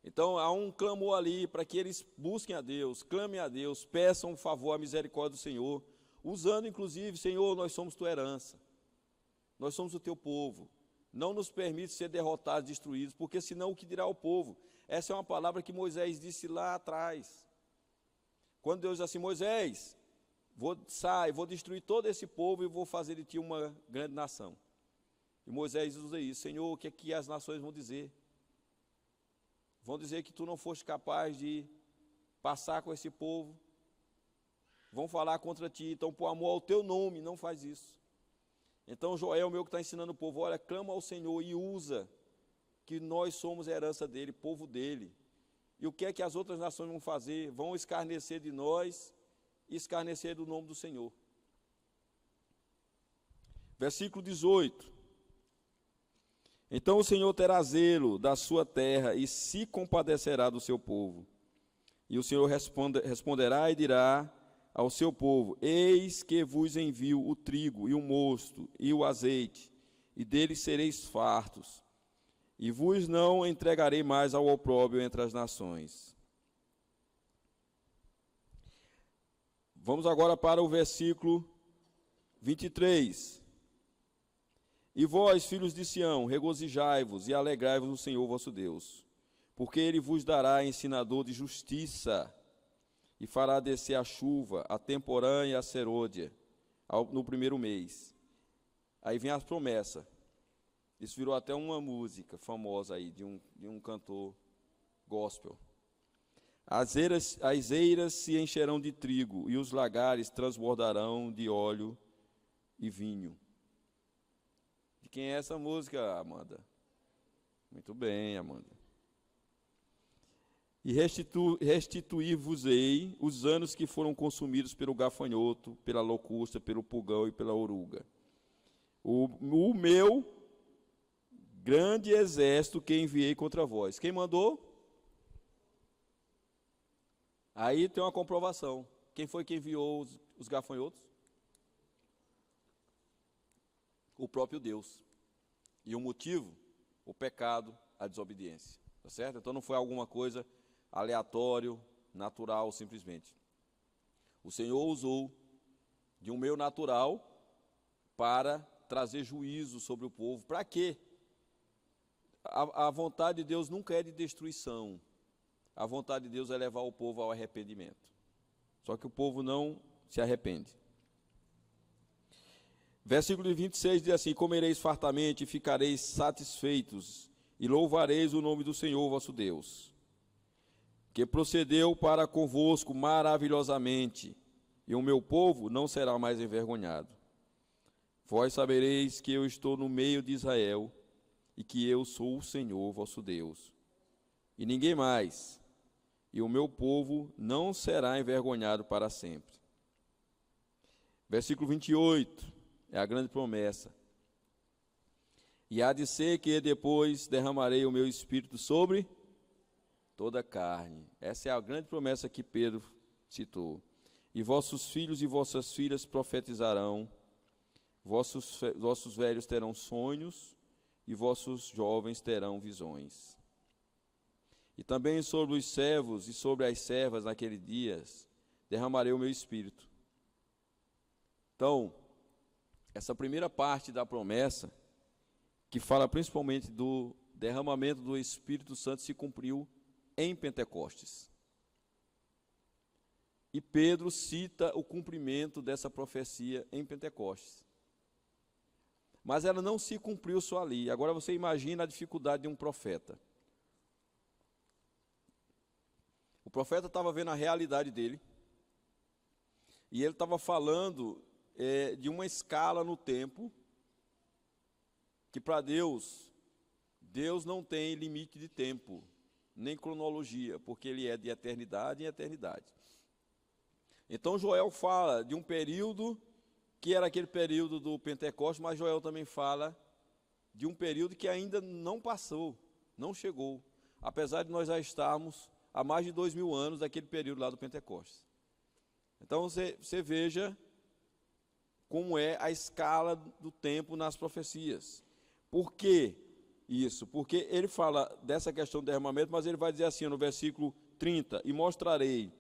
Então, há um clamor ali para que eles busquem a Deus, clamem a Deus, peçam um favor, a misericórdia do Senhor, usando, inclusive, Senhor, nós somos tua herança, nós somos o teu povo, não nos permite ser derrotados, destruídos, porque senão o que dirá o povo? Essa é uma palavra que Moisés disse lá atrás, quando Deus disse assim, Moisés, vou destruir todo esse povo e vou fazer de ti uma grande nação. E Moisés usa isso, Senhor, o que é que as nações vão dizer? Vão dizer que tu não foste capaz de passar com esse povo. Vão falar contra ti. Então, por amor ao teu nome, não faz isso. Então, Joel, meu que está ensinando o povo, olha, clama ao Senhor e usa que nós somos a herança dele, povo dele. E o que é que as outras nações vão fazer? Vão escarnecer de nós e escarnecer do nome do Senhor. Versículo 18. Então o Senhor terá zelo da sua terra e se compadecerá do seu povo. E o Senhor responderá e dirá ao seu povo, eis que vos envio o trigo e o mosto e o azeite, e deles sereis fartos, e vos não entregarei mais ao opróbrio entre as nações. Vamos agora para o versículo 23. E vós, filhos de Sião, regozijai-vos e alegrai-vos no Senhor vosso Deus, porque Ele vos dará ensinador de justiça, e fará descer a chuva, a temporã e a serôdia, no primeiro mês. Aí vem as promessas. Isso virou até uma música famosa aí, de um cantor gospel. As eiras se encherão de trigo, e os lagares transbordarão de óleo e vinho. De quem é essa música, Amanda? Muito bem, Amanda. E restituir-vos-ei os anos que foram consumidos pelo gafanhoto, pela locusta, pelo pulgão e pela oruga. O meu grande exército que enviei contra vós. Quem mandou? Aí tem uma comprovação. Quem foi que enviou os gafanhotos? O próprio Deus. E o motivo? O pecado, a desobediência. Tá certo? Então não foi alguma coisa aleatório, natural, simplesmente. O Senhor usou de um meio natural para trazer juízo sobre o povo. Para quê? A vontade de Deus nunca é de destruição. A vontade de Deus é levar o povo ao arrependimento. Só que o povo não se arrepende. Versículo 26 diz assim: comereis fartamente e ficareis satisfeitos, e louvareis o nome do Senhor vosso Deus, que procedeu para convosco maravilhosamente, e o meu povo não será mais envergonhado. Vós sabereis que eu estou no meio de Israel, e que eu sou o Senhor vosso Deus, e ninguém mais, e o meu povo não será envergonhado para sempre. Versículo 28, é a grande promessa. E há de ser que depois derramarei o meu espírito sobre toda a carne. Essa é a grande promessa que Pedro citou. E vossos filhos e vossas filhas profetizarão, vossos velhos terão sonhos, e vossos jovens terão visões. E também sobre os servos e sobre as servas naqueles dias derramarei o meu espírito. Então, essa primeira parte da promessa, que fala principalmente do derramamento do Espírito Santo, se cumpriu em Pentecostes. E Pedro cita o cumprimento dessa profecia em Pentecostes. Mas ela não se cumpriu só ali. Agora você imagina a dificuldade de um profeta. O profeta estava vendo a realidade dele, e ele estava falando de uma escala no tempo, que para Deus não tem limite de tempo, nem cronologia, porque ele é de eternidade em eternidade. Então Joel fala de um período que era aquele período do Pentecostes, mas Joel também fala de um período que ainda não passou, não chegou, apesar de nós já estarmos há mais de 2000 anos daquele período lá do Pentecostes. Então você veja como é a escala do tempo nas profecias. Por que isso? Porque ele fala dessa questão do derramamento, mas ele vai dizer assim no versículo 30, e mostrarei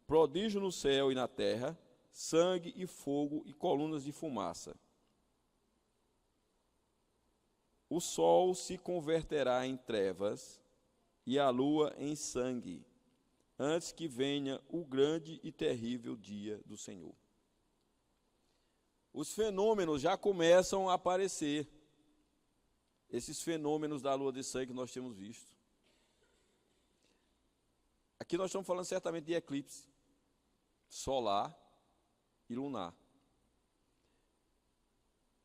prodígio no céu e na terra, sangue e fogo e colunas de fumaça. O sol se converterá em trevas e a lua em sangue, antes que venha o grande e terrível dia do Senhor. Os fenômenos já começam a aparecer, esses fenômenos da lua de sangue que nós temos visto. Aqui nós estamos falando certamente de eclipse solar e lunar.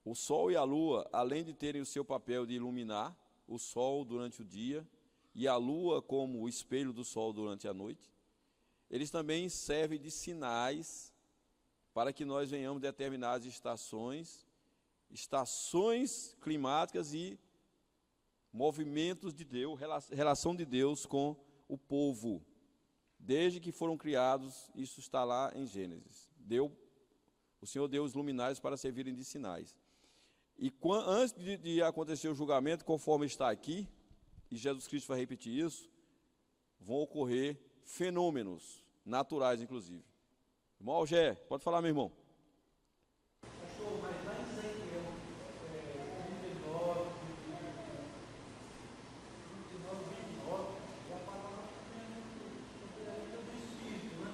O sol e a lua, além de terem o seu papel de iluminar o sol durante o dia e a lua como o espelho do sol durante a noite, eles também servem de sinais para que nós venhamos determinadas estações climáticas e movimentos de Deus, relação de Deus com o povo. Desde que foram criados, isso está lá em Gênesis. O Senhor deu os luminares para servirem de sinais. E antes de acontecer o julgamento, conforme está aqui, e Jesus Cristo vai repetir isso, vão ocorrer fenômenos naturais, inclusive. Irmão Algé, pode falar, meu irmão. Pastor, mas lá em Ezequiel 39, 29, já fala do Espírito, né?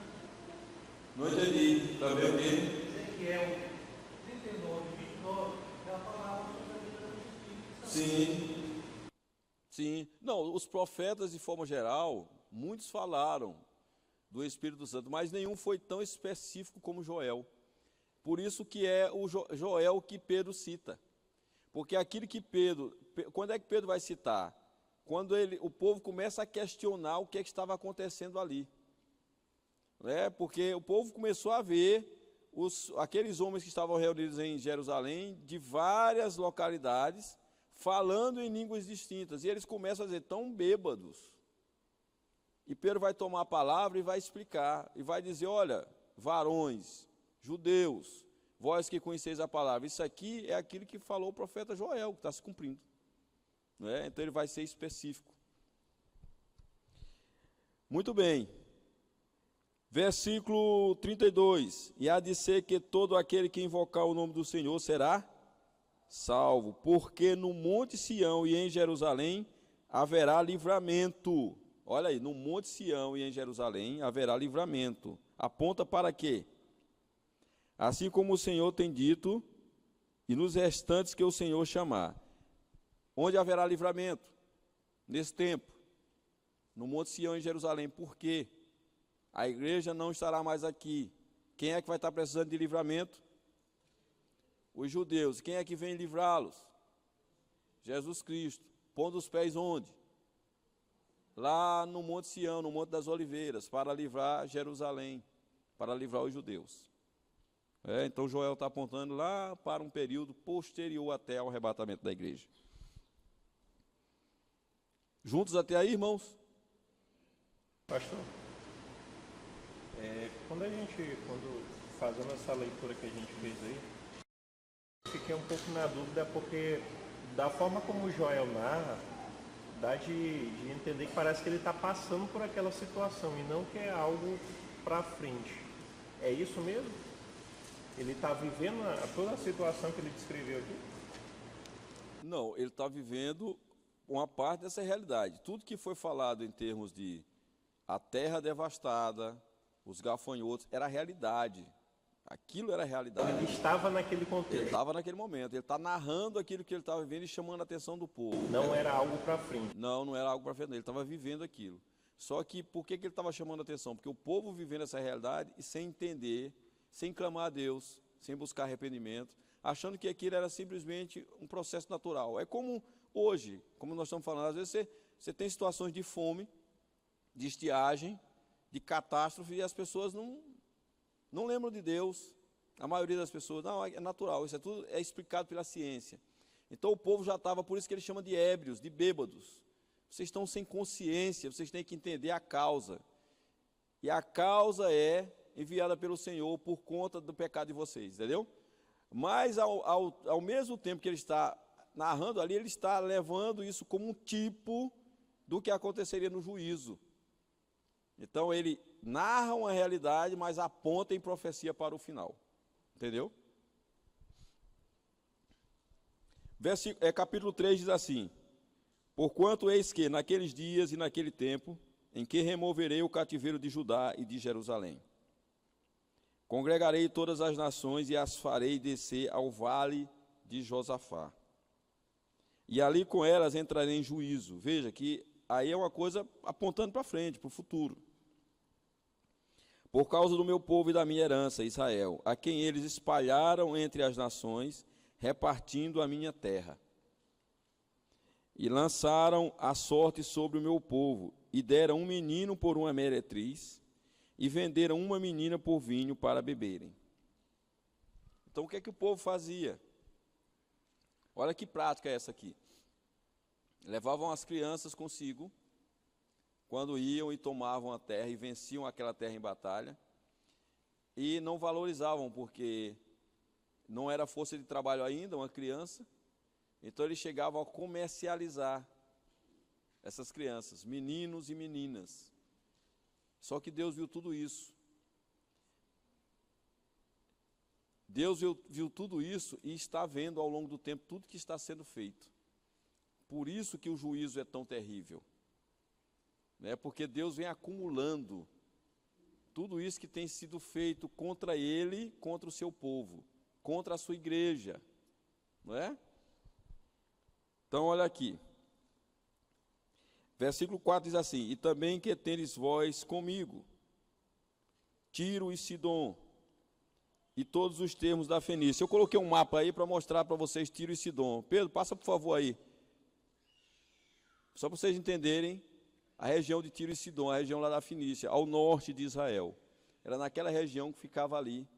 Não entendi. Está vendo aqui? Ezequiel 39, 29, já falava sobre a vida do Espírito. Sim. Sim. Não, os profetas, de forma geral, muitos falaram do Espírito Santo, mas nenhum foi tão específico como Joel. Por isso que é o Joel que Pedro cita. Porque aquilo que quando é que Pedro vai citar? Quando o povo começa a questionar o que estava acontecendo ali. Porque o povo começou a ver aqueles homens que estavam reunidos em Jerusalém, de várias localidades, falando em línguas distintas. E eles começam a dizer, tão bêbados, E Pedro vai tomar a palavra e vai explicar, e vai dizer, olha, varões, judeus, vós que conheceis a palavra, isso aqui é aquilo que falou o profeta Joel, que está se cumprindo. Não é? Então ele vai ser específico. Muito bem. Versículo 32. E há de ser que todo aquele que invocar o nome do Senhor será salvo, porque no monte Sião e em Jerusalém haverá livramento. Olha aí, no monte Sião e em Jerusalém haverá livramento. Aponta para quê? Assim como o Senhor tem dito, e nos restantes que o Senhor chamar. Onde haverá livramento? Nesse tempo. No monte Sião e em Jerusalém. Por quê? A igreja não estará mais aqui. Quem é que vai estar precisando de livramento? Os judeus. Quem é que vem livrá-los? Jesus Cristo. Pondo os pés onde? Lá no Monte Sião, no Monte das Oliveiras, para livrar Jerusalém, para livrar os judeus. Então Joel está apontando lá para um período posterior até ao arrebatamento da igreja. Juntos até aí, irmãos? Pastor, quando fazendo essa leitura que a gente fez aí, fiquei um pouco na dúvida, porque da forma como o Joel narra, dá de entender que parece que ele está passando por aquela situação e não que é algo para frente. É isso mesmo? Ele está vivendo toda a situação que ele descreveu aqui? Não, ele está vivendo uma parte dessa realidade. Tudo que foi falado em termos de a terra devastada, os gafanhotos, era realidade. Aquilo era realidade. Ele estava naquele contexto. Ele estava naquele momento. Ele está narrando aquilo que ele estava vivendo e chamando a atenção do povo. Não era algo para frente. Não era algo para frente. Ele estava vivendo aquilo. Só que por que ele estava chamando a atenção? Porque o povo vivendo essa realidade e sem entender, sem clamar a Deus, sem buscar arrependimento, achando que aquilo era simplesmente um processo natural. É como hoje, como nós estamos falando, às vezes você tem situações de fome, de estiagem, de catástrofe, e as pessoas não lembram de Deus. A maioria das pessoas, não, é natural, isso é tudo é explicado pela ciência. Então o povo já estava, por isso que ele chama de ébrios, de bêbados. Vocês estão sem consciência, vocês têm que entender a causa. E a causa é enviada pelo Senhor por conta do pecado de vocês, entendeu? Mas ao mesmo tempo que ele está narrando ali, ele está levando isso como um tipo do que aconteceria no juízo. Então ele narra uma realidade, mas aponta em profecia para o final. Entendeu? Capítulo 3 diz assim: porquanto eis que naqueles dias e naquele tempo, em que removerei o cativeiro de Judá e de Jerusalém, congregarei todas as nações e as farei descer ao vale de Josafá. E ali com elas entrarei em juízo. Veja que aí é uma coisa apontando para frente, para o futuro. Por causa do meu povo e da minha herança, Israel, a quem eles espalharam entre as nações, repartindo a minha terra. E lançaram a sorte sobre o meu povo, e deram um menino por uma meretriz, e venderam uma menina por vinho para beberem. Então o que é que o povo fazia? Olha que prática é essa aqui. Levavam as crianças consigo, quando iam e tomavam a terra e venciam aquela terra em batalha, e não valorizavam, porque não era força de trabalho ainda, uma criança, então eles chegavam a comercializar essas crianças, meninos e meninas. Só que Deus viu tudo isso. Deus viu tudo isso e está vendo ao longo do tempo tudo que está sendo feito. Por isso que o juízo é tão terrível. Porque Deus vem acumulando tudo isso que tem sido feito contra ele, contra o seu povo, contra a sua igreja, não é? Então, olha aqui, versículo 4 diz assim: e também que tendes vós comigo, Tiro e Sidom, e todos os termos da Fenícia. Eu coloquei um mapa aí para mostrar para vocês Tiro e Sidom. Pedro, passa por favor aí, só para vocês entenderem a região de Tiro e Sidom, a região lá da Fenícia, ao norte de Israel. Era naquela região que ficava ali.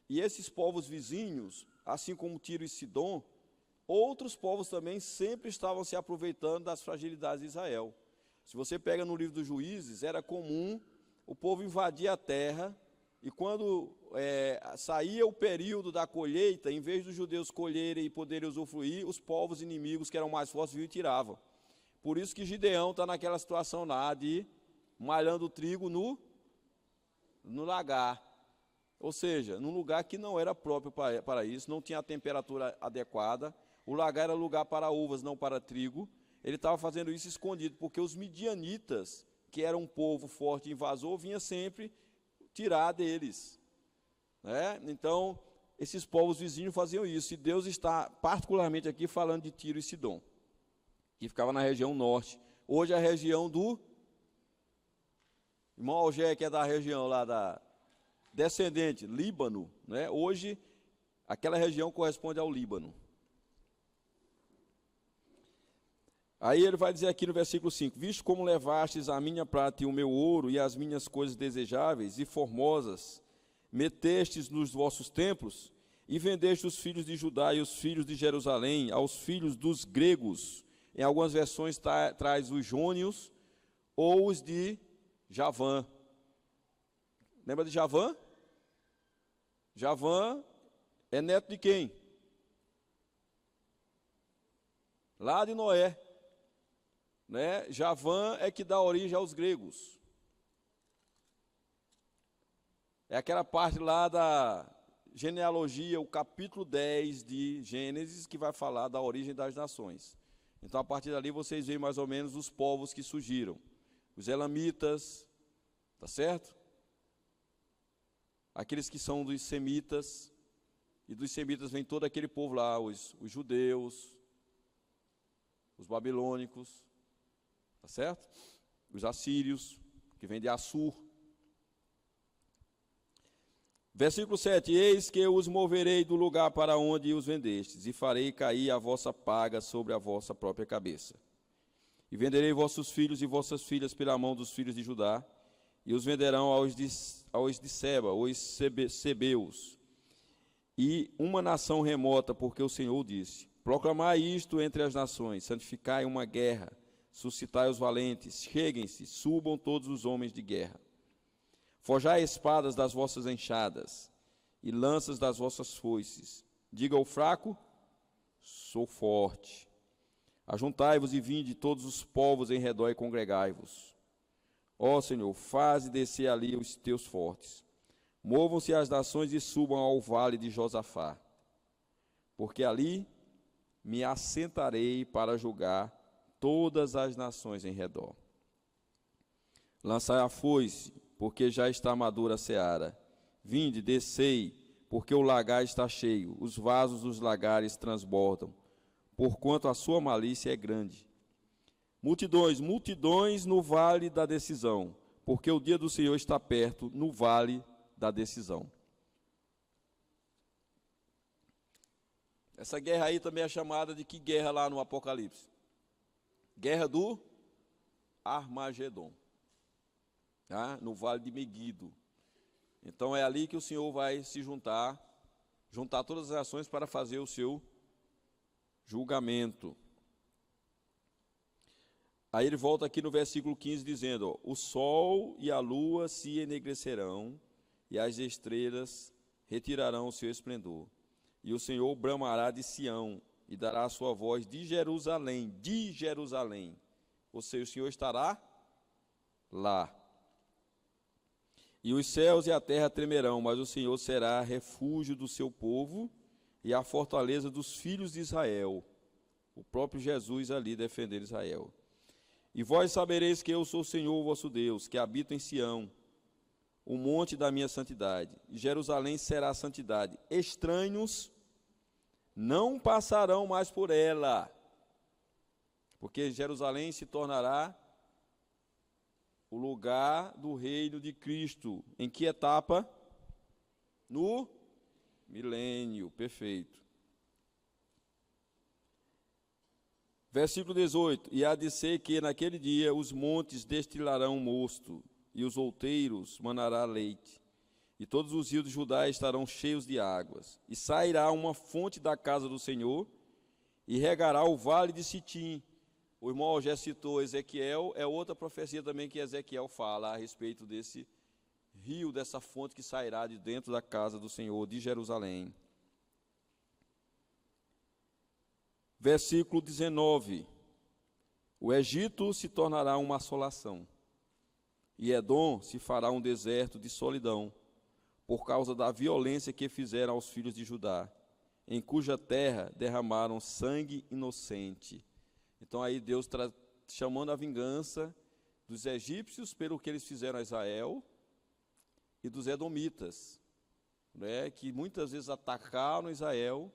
E esses povos vizinhos, assim como Tiro e Sidom, outros povos também sempre estavam se aproveitando das fragilidades de Israel. Se você pega no livro dos Juízes, era comum o povo invadir a terra, e quando saía o período da colheita, em vez dos judeus colherem e poderem usufruir, os povos inimigos, que eram mais fortes, vinham e tiravam. Por isso que Gideão está naquela situação lá de malhando o trigo no lagar. Ou seja, num lugar que não era próprio para isso, não tinha a temperatura adequada. O lagar era lugar para uvas, não para trigo. Ele estava fazendo isso escondido, porque os midianitas, que eram um povo forte e invasor, vinha sempre tirar deles. Né? Então, esses povos vizinhos faziam isso. E Deus está particularmente aqui falando de Tiro e Sidom, que ficava na região norte. Hoje a região do irmão Algé, que é da região lá da descendente, Líbano, né? Hoje aquela região corresponde ao Líbano. Aí ele vai dizer aqui no versículo 5: visto como levastes a minha prata e o meu ouro e as minhas coisas desejáveis e formosas, metestes nos vossos templos e vendeste os filhos de Judá e os filhos de Jerusalém aos filhos dos gregos. Em algumas versões traz os jônios ou os de Javã. Lembra de Javã? Javã é neto de quem? Lá de Noé. Né? Javã é que dá origem aos gregos. É aquela parte lá da genealogia, o capítulo 10 de Gênesis, que vai falar da origem das nações. Então, a partir dali, vocês veem mais ou menos os povos que surgiram. Os elamitas, tá certo? Aqueles que são dos semitas, e dos semitas vem todo aquele povo lá, os judeus, os babilônicos, tá certo? Os assírios, que vem de Assur. Versículo 7: eis que eu os moverei do lugar para onde os vendestes, e farei cair a vossa paga sobre a vossa própria cabeça. E venderei vossos filhos e vossas filhas pela mão dos filhos de Judá, e os venderão aos de Seba, os sebeus, e uma nação remota, porque o Senhor disse: proclamai isto entre as nações, santificai uma guerra, suscitai os valentes, cheguem-se, subam todos os homens de guerra. Forjai espadas das vossas enxadas, e lanças das vossas foices. Diga ao fraco: sou forte. Ajuntai-vos e vinde todos os povos em redor e congregai-vos. Ó Senhor, faze descer ali os teus fortes. Movam-se as nações e subam ao vale de Josafá, porque ali me assentarei para julgar todas as nações em redor. Lançai a foice, porque já está madura a seara. Vinde, descei, porque o lagar está cheio, os vasos dos lagares transbordam, porquanto a sua malícia é grande. Multidões, multidões no vale da decisão, porque o dia do Senhor está perto, no vale da decisão. Essa guerra aí também é chamada de que guerra lá no Apocalipse? Guerra do Armagedon. No vale de Meguido. Então é ali que o Senhor vai se juntar todas as nações para fazer o seu julgamento. Aí ele volta aqui no versículo 15 dizendo: o sol e a lua se enegrecerão, e as estrelas retirarão o seu esplendor. E o Senhor bramará de Sião, e dará a sua voz de Jerusalém. Ou seja, o Senhor estará lá. E os céus e a terra tremerão, mas o Senhor será refúgio do seu povo e a fortaleza dos filhos de Israel. O próprio Jesus ali defendendo Israel. E vós sabereis que eu sou o Senhor vosso Deus, que habito em Sião, o monte da minha santidade. E Jerusalém será a santidade. Estranhos não passarão mais por ela, porque Jerusalém se tornará o lugar do reino de Cristo. Em que etapa? No milênio, perfeito. Versículo 18: e há de ser que naquele dia os montes destilarão mosto, e os outeiros manará leite, e todos os rios de Judá estarão cheios de águas, e sairá uma fonte da casa do Senhor, e regará o vale de Sitim. O irmão já citou Ezequiel, é outra profecia também que Ezequiel fala a respeito desse rio, dessa fonte que sairá de dentro da casa do Senhor, de Jerusalém. Versículo 19. O Egito se tornará uma assolação, e Edom se fará um deserto de solidão, por causa da violência que fizeram aos filhos de Judá, em cuja terra derramaram sangue inocente. Então aí Deus chamando a vingança dos egípcios pelo que eles fizeram a Israel e dos edomitas, né, que muitas vezes atacaram Israel,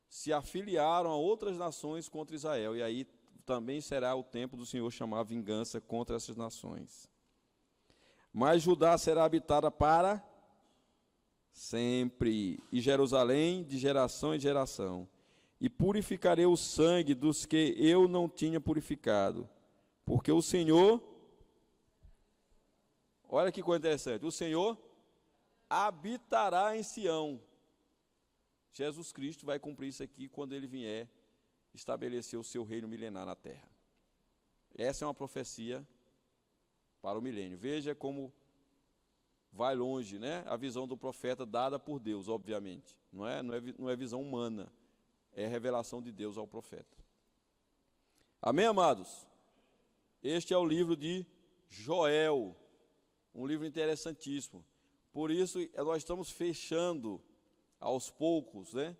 se afiliaram a outras nações contra Israel, e aí também será o tempo do Senhor chamar a vingança contra essas nações. Mas Judá será habitada para sempre, e Jerusalém de geração em geração. E purificarei o sangue dos que eu não tinha purificado, porque o Senhor, olha que coisa interessante, o Senhor habitará em Sião. Jesus Cristo vai cumprir isso aqui quando ele vier estabelecer o seu reino milenar na terra. Essa é uma profecia para o milênio. Veja como vai longe, né? A visão do profeta dada por Deus, obviamente. Não é visão humana, é revelação de Deus ao profeta. Amém, amados? Este é o livro de Joel, um livro interessantíssimo. Por isso, nós estamos fechando aos poucos, né,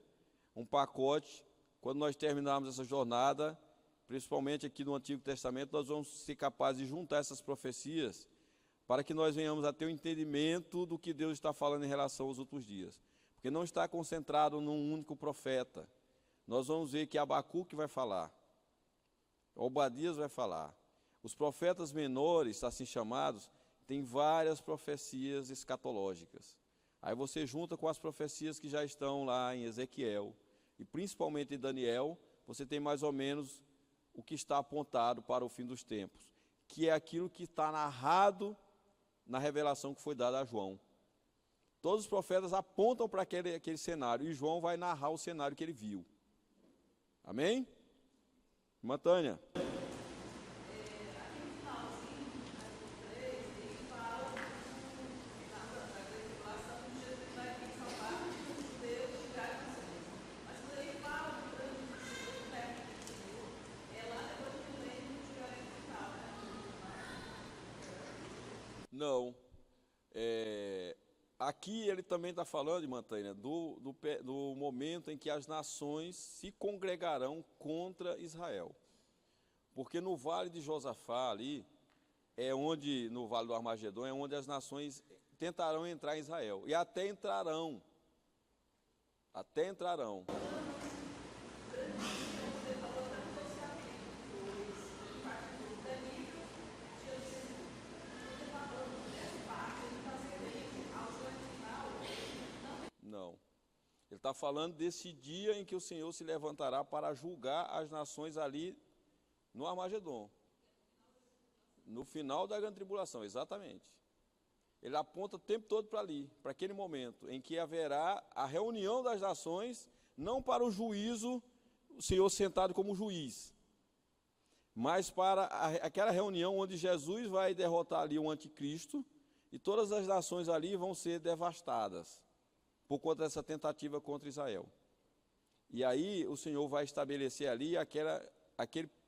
um pacote. Quando nós terminarmos essa jornada, principalmente aqui no Antigo Testamento, nós vamos ser capazes de juntar essas profecias para que nós venhamos a ter o entendimento do que Deus está falando em relação aos outros dias. Porque não está concentrado num único profeta. Nós vamos ver que Abacuque vai falar, Obadias vai falar. Os profetas menores, assim chamados, têm várias profecias escatológicas. Aí você junta com as profecias que já estão lá em Ezequiel, e principalmente em Daniel, você tem mais ou menos o que está apontado para o fim dos tempos, que é aquilo que está narrado na revelação que foi dada a João. Todos os profetas apontam para aquele cenário, e João vai narrar o cenário que ele viu. Amém? Irmã Tânia. Não. Aqui ele também está falando, irmã Tânia, do momento em que as nações se congregarão contra Israel. Porque no Vale de Josafá ali, no Vale do Armagedon, é onde as nações tentarão entrar em Israel. E até entrarão. Até entrarão. Não. Ele está falando desse dia em que o Senhor se levantará para julgar as nações ali no Armagedon. No final da grande tribulação, exatamente. Ele aponta o tempo todo para ali, para aquele momento em que haverá a reunião das nações, não para o juízo, o Senhor sentado como juiz, mas para aquela reunião onde Jesus vai derrotar ali o anticristo, e todas as nações ali vão ser devastadas por conta dessa tentativa contra Israel. E aí o Senhor vai estabelecer ali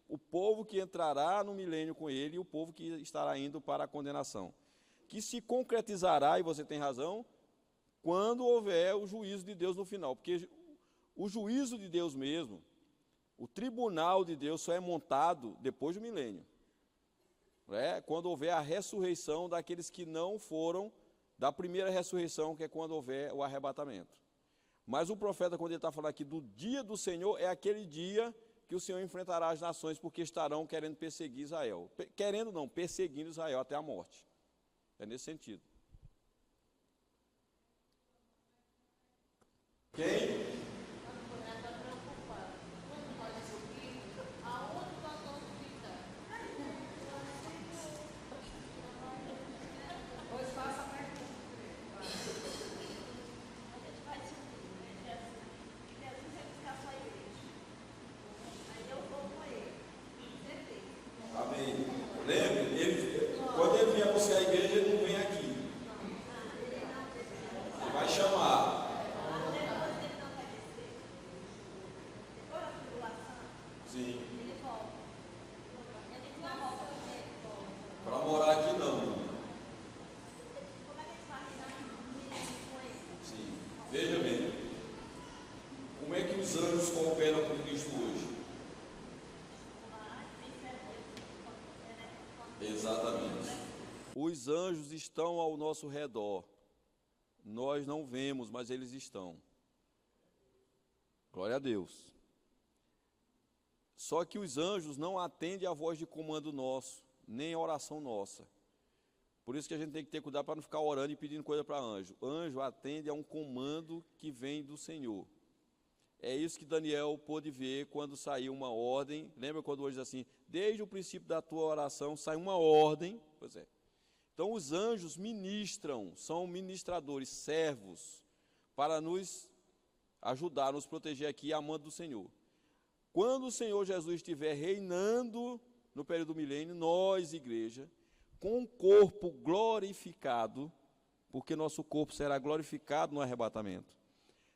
o povo que entrará no milênio com ele e o povo que estará indo para a condenação, que se concretizará, e você tem razão, quando houver o juízo de Deus no final, porque o juízo de Deus mesmo, o tribunal de Deus só é montado depois do milênio, quando houver a ressurreição daqueles que não foram da primeira ressurreição, que é quando houver o arrebatamento. Mas o profeta, quando ele está falando aqui do dia do Senhor, é aquele dia que o Senhor enfrentará as nações, porque estarão querendo perseguir Israel. Querendo não, perseguindo Israel até a morte. É nesse sentido. Quem? os anjos cooperam com Cristo hoje? Exatamente. Os anjos estão ao nosso redor. Nós não vemos, mas eles estão. Glória a Deus. Só que os anjos não atendem à voz de comando nosso, nem a oração nossa. Por isso que a gente tem que ter cuidado para não ficar orando e pedindo coisa para anjo. Anjo atende a um comando que vem do Senhor. É isso que Daniel pôde ver quando saiu uma ordem. Lembra quando hoje diz assim, desde o princípio da tua oração sai uma ordem? Pois é. Então os anjos ministram, são ministradores, servos, para nos ajudar, nos proteger aqui, amando do Senhor. Quando o Senhor Jesus estiver reinando no período do milênio, nós, igreja, com o corpo glorificado, porque nosso corpo será glorificado no arrebatamento,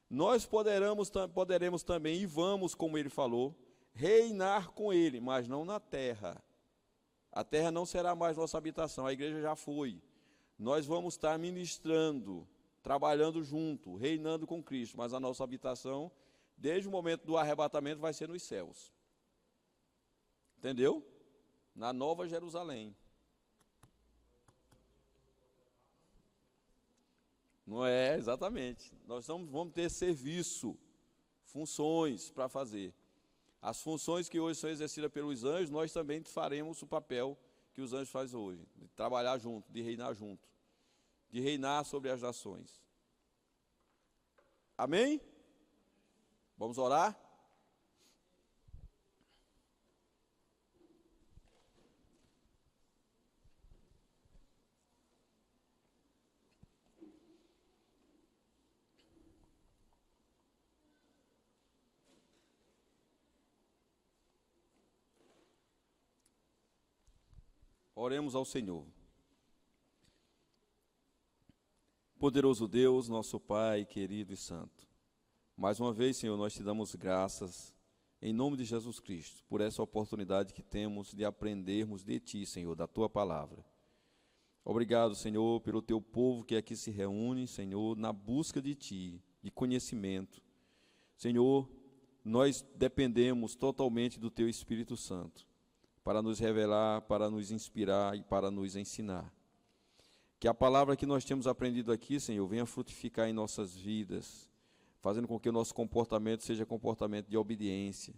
nós poderemos também, e vamos, como ele falou, reinar com ele, mas não na terra. A terra não será mais nossa habitação, a igreja já foi. Nós vamos estar ministrando, trabalhando junto, reinando com Cristo, mas a nossa habitação, desde o momento do arrebatamento, vai ser nos céus. Entendeu? Na Nova Jerusalém. Não é, exatamente. Nós vamos ter serviço, funções para fazer. As funções que hoje são exercidas pelos anjos, nós também faremos o papel que os anjos fazem hoje, de trabalhar junto, de reinar junto, de reinar sobre as nações. Amém? Vamos orar? Oremos ao Senhor. Poderoso Deus, nosso Pai, querido e santo, mais uma vez, Senhor, nós te damos graças, em nome de Jesus Cristo, por essa oportunidade que temos de aprendermos de Ti, Senhor, da Tua palavra. Obrigado, Senhor, pelo Teu povo que aqui se reúne, Senhor, na busca de Ti, de conhecimento. Senhor, nós dependemos totalmente do Teu Espírito Santo, para nos revelar, para nos inspirar e para nos ensinar. Que a palavra que nós temos aprendido aqui, Senhor, venha frutificar em nossas vidas, fazendo com que o nosso comportamento seja comportamento de obediência.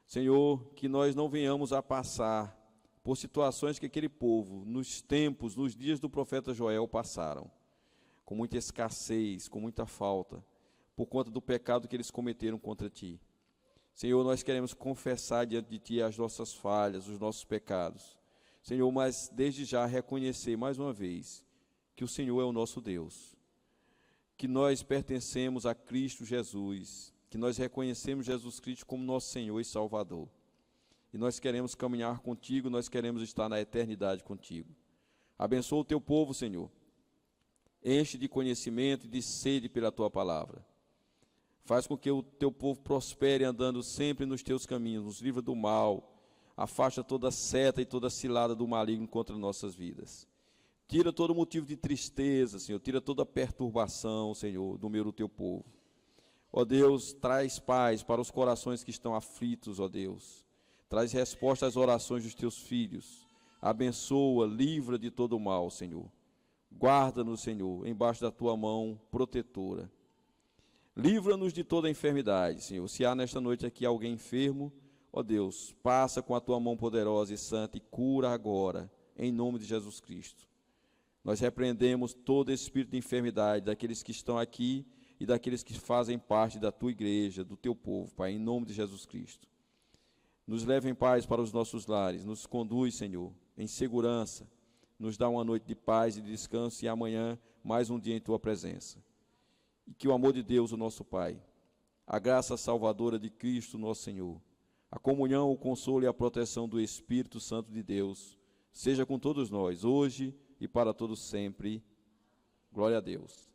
Senhor, que nós não venhamos a passar por situações que aquele povo, nos tempos, nos dias do profeta Joel, passaram, com muita escassez, com muita falta, por conta do pecado que eles cometeram contra Ti. Senhor, nós queremos confessar diante de Ti as nossas falhas, os nossos pecados. Senhor, mas desde já reconhecer mais uma vez que o Senhor é o nosso Deus, que nós pertencemos a Cristo Jesus, que nós reconhecemos Jesus Cristo como nosso Senhor e Salvador. E nós queremos caminhar contigo, nós queremos estar na eternidade contigo. Abençoa o Teu povo, Senhor. Enche de conhecimento e de sede pela Tua palavra. Faz com que o Teu povo prospere andando sempre nos Teus caminhos, nos livra do mal, afasta toda seta e toda cilada do maligno contra nossas vidas. Tira todo motivo de tristeza, Senhor, tira toda perturbação, Senhor, do meio do Teu povo. Ó Deus, traz paz para os corações que estão aflitos, ó Deus. Traz resposta às orações dos Teus filhos. Abençoa, livra de todo o mal, Senhor. Guarda-nos, Senhor, embaixo da Tua mão protetora. Livra-nos de toda enfermidade, Senhor. Se há nesta noite aqui alguém enfermo, ó Deus, passa com a Tua mão poderosa e santa e cura agora, em nome de Jesus Cristo. Nós repreendemos todo espírito de enfermidade daqueles que estão aqui e daqueles que fazem parte da Tua igreja, do Teu povo, Pai, em nome de Jesus Cristo. Nos leve em paz para os nossos lares, nos conduz, Senhor, em segurança, nos dá uma noite de paz e de descanso e amanhã mais um dia em Tua presença. E que o amor de Deus, o nosso Pai, a graça salvadora de Cristo, nosso Senhor, a comunhão, o consolo e a proteção do Espírito Santo de Deus, seja com todos nós, hoje e para todos sempre. Glória a Deus.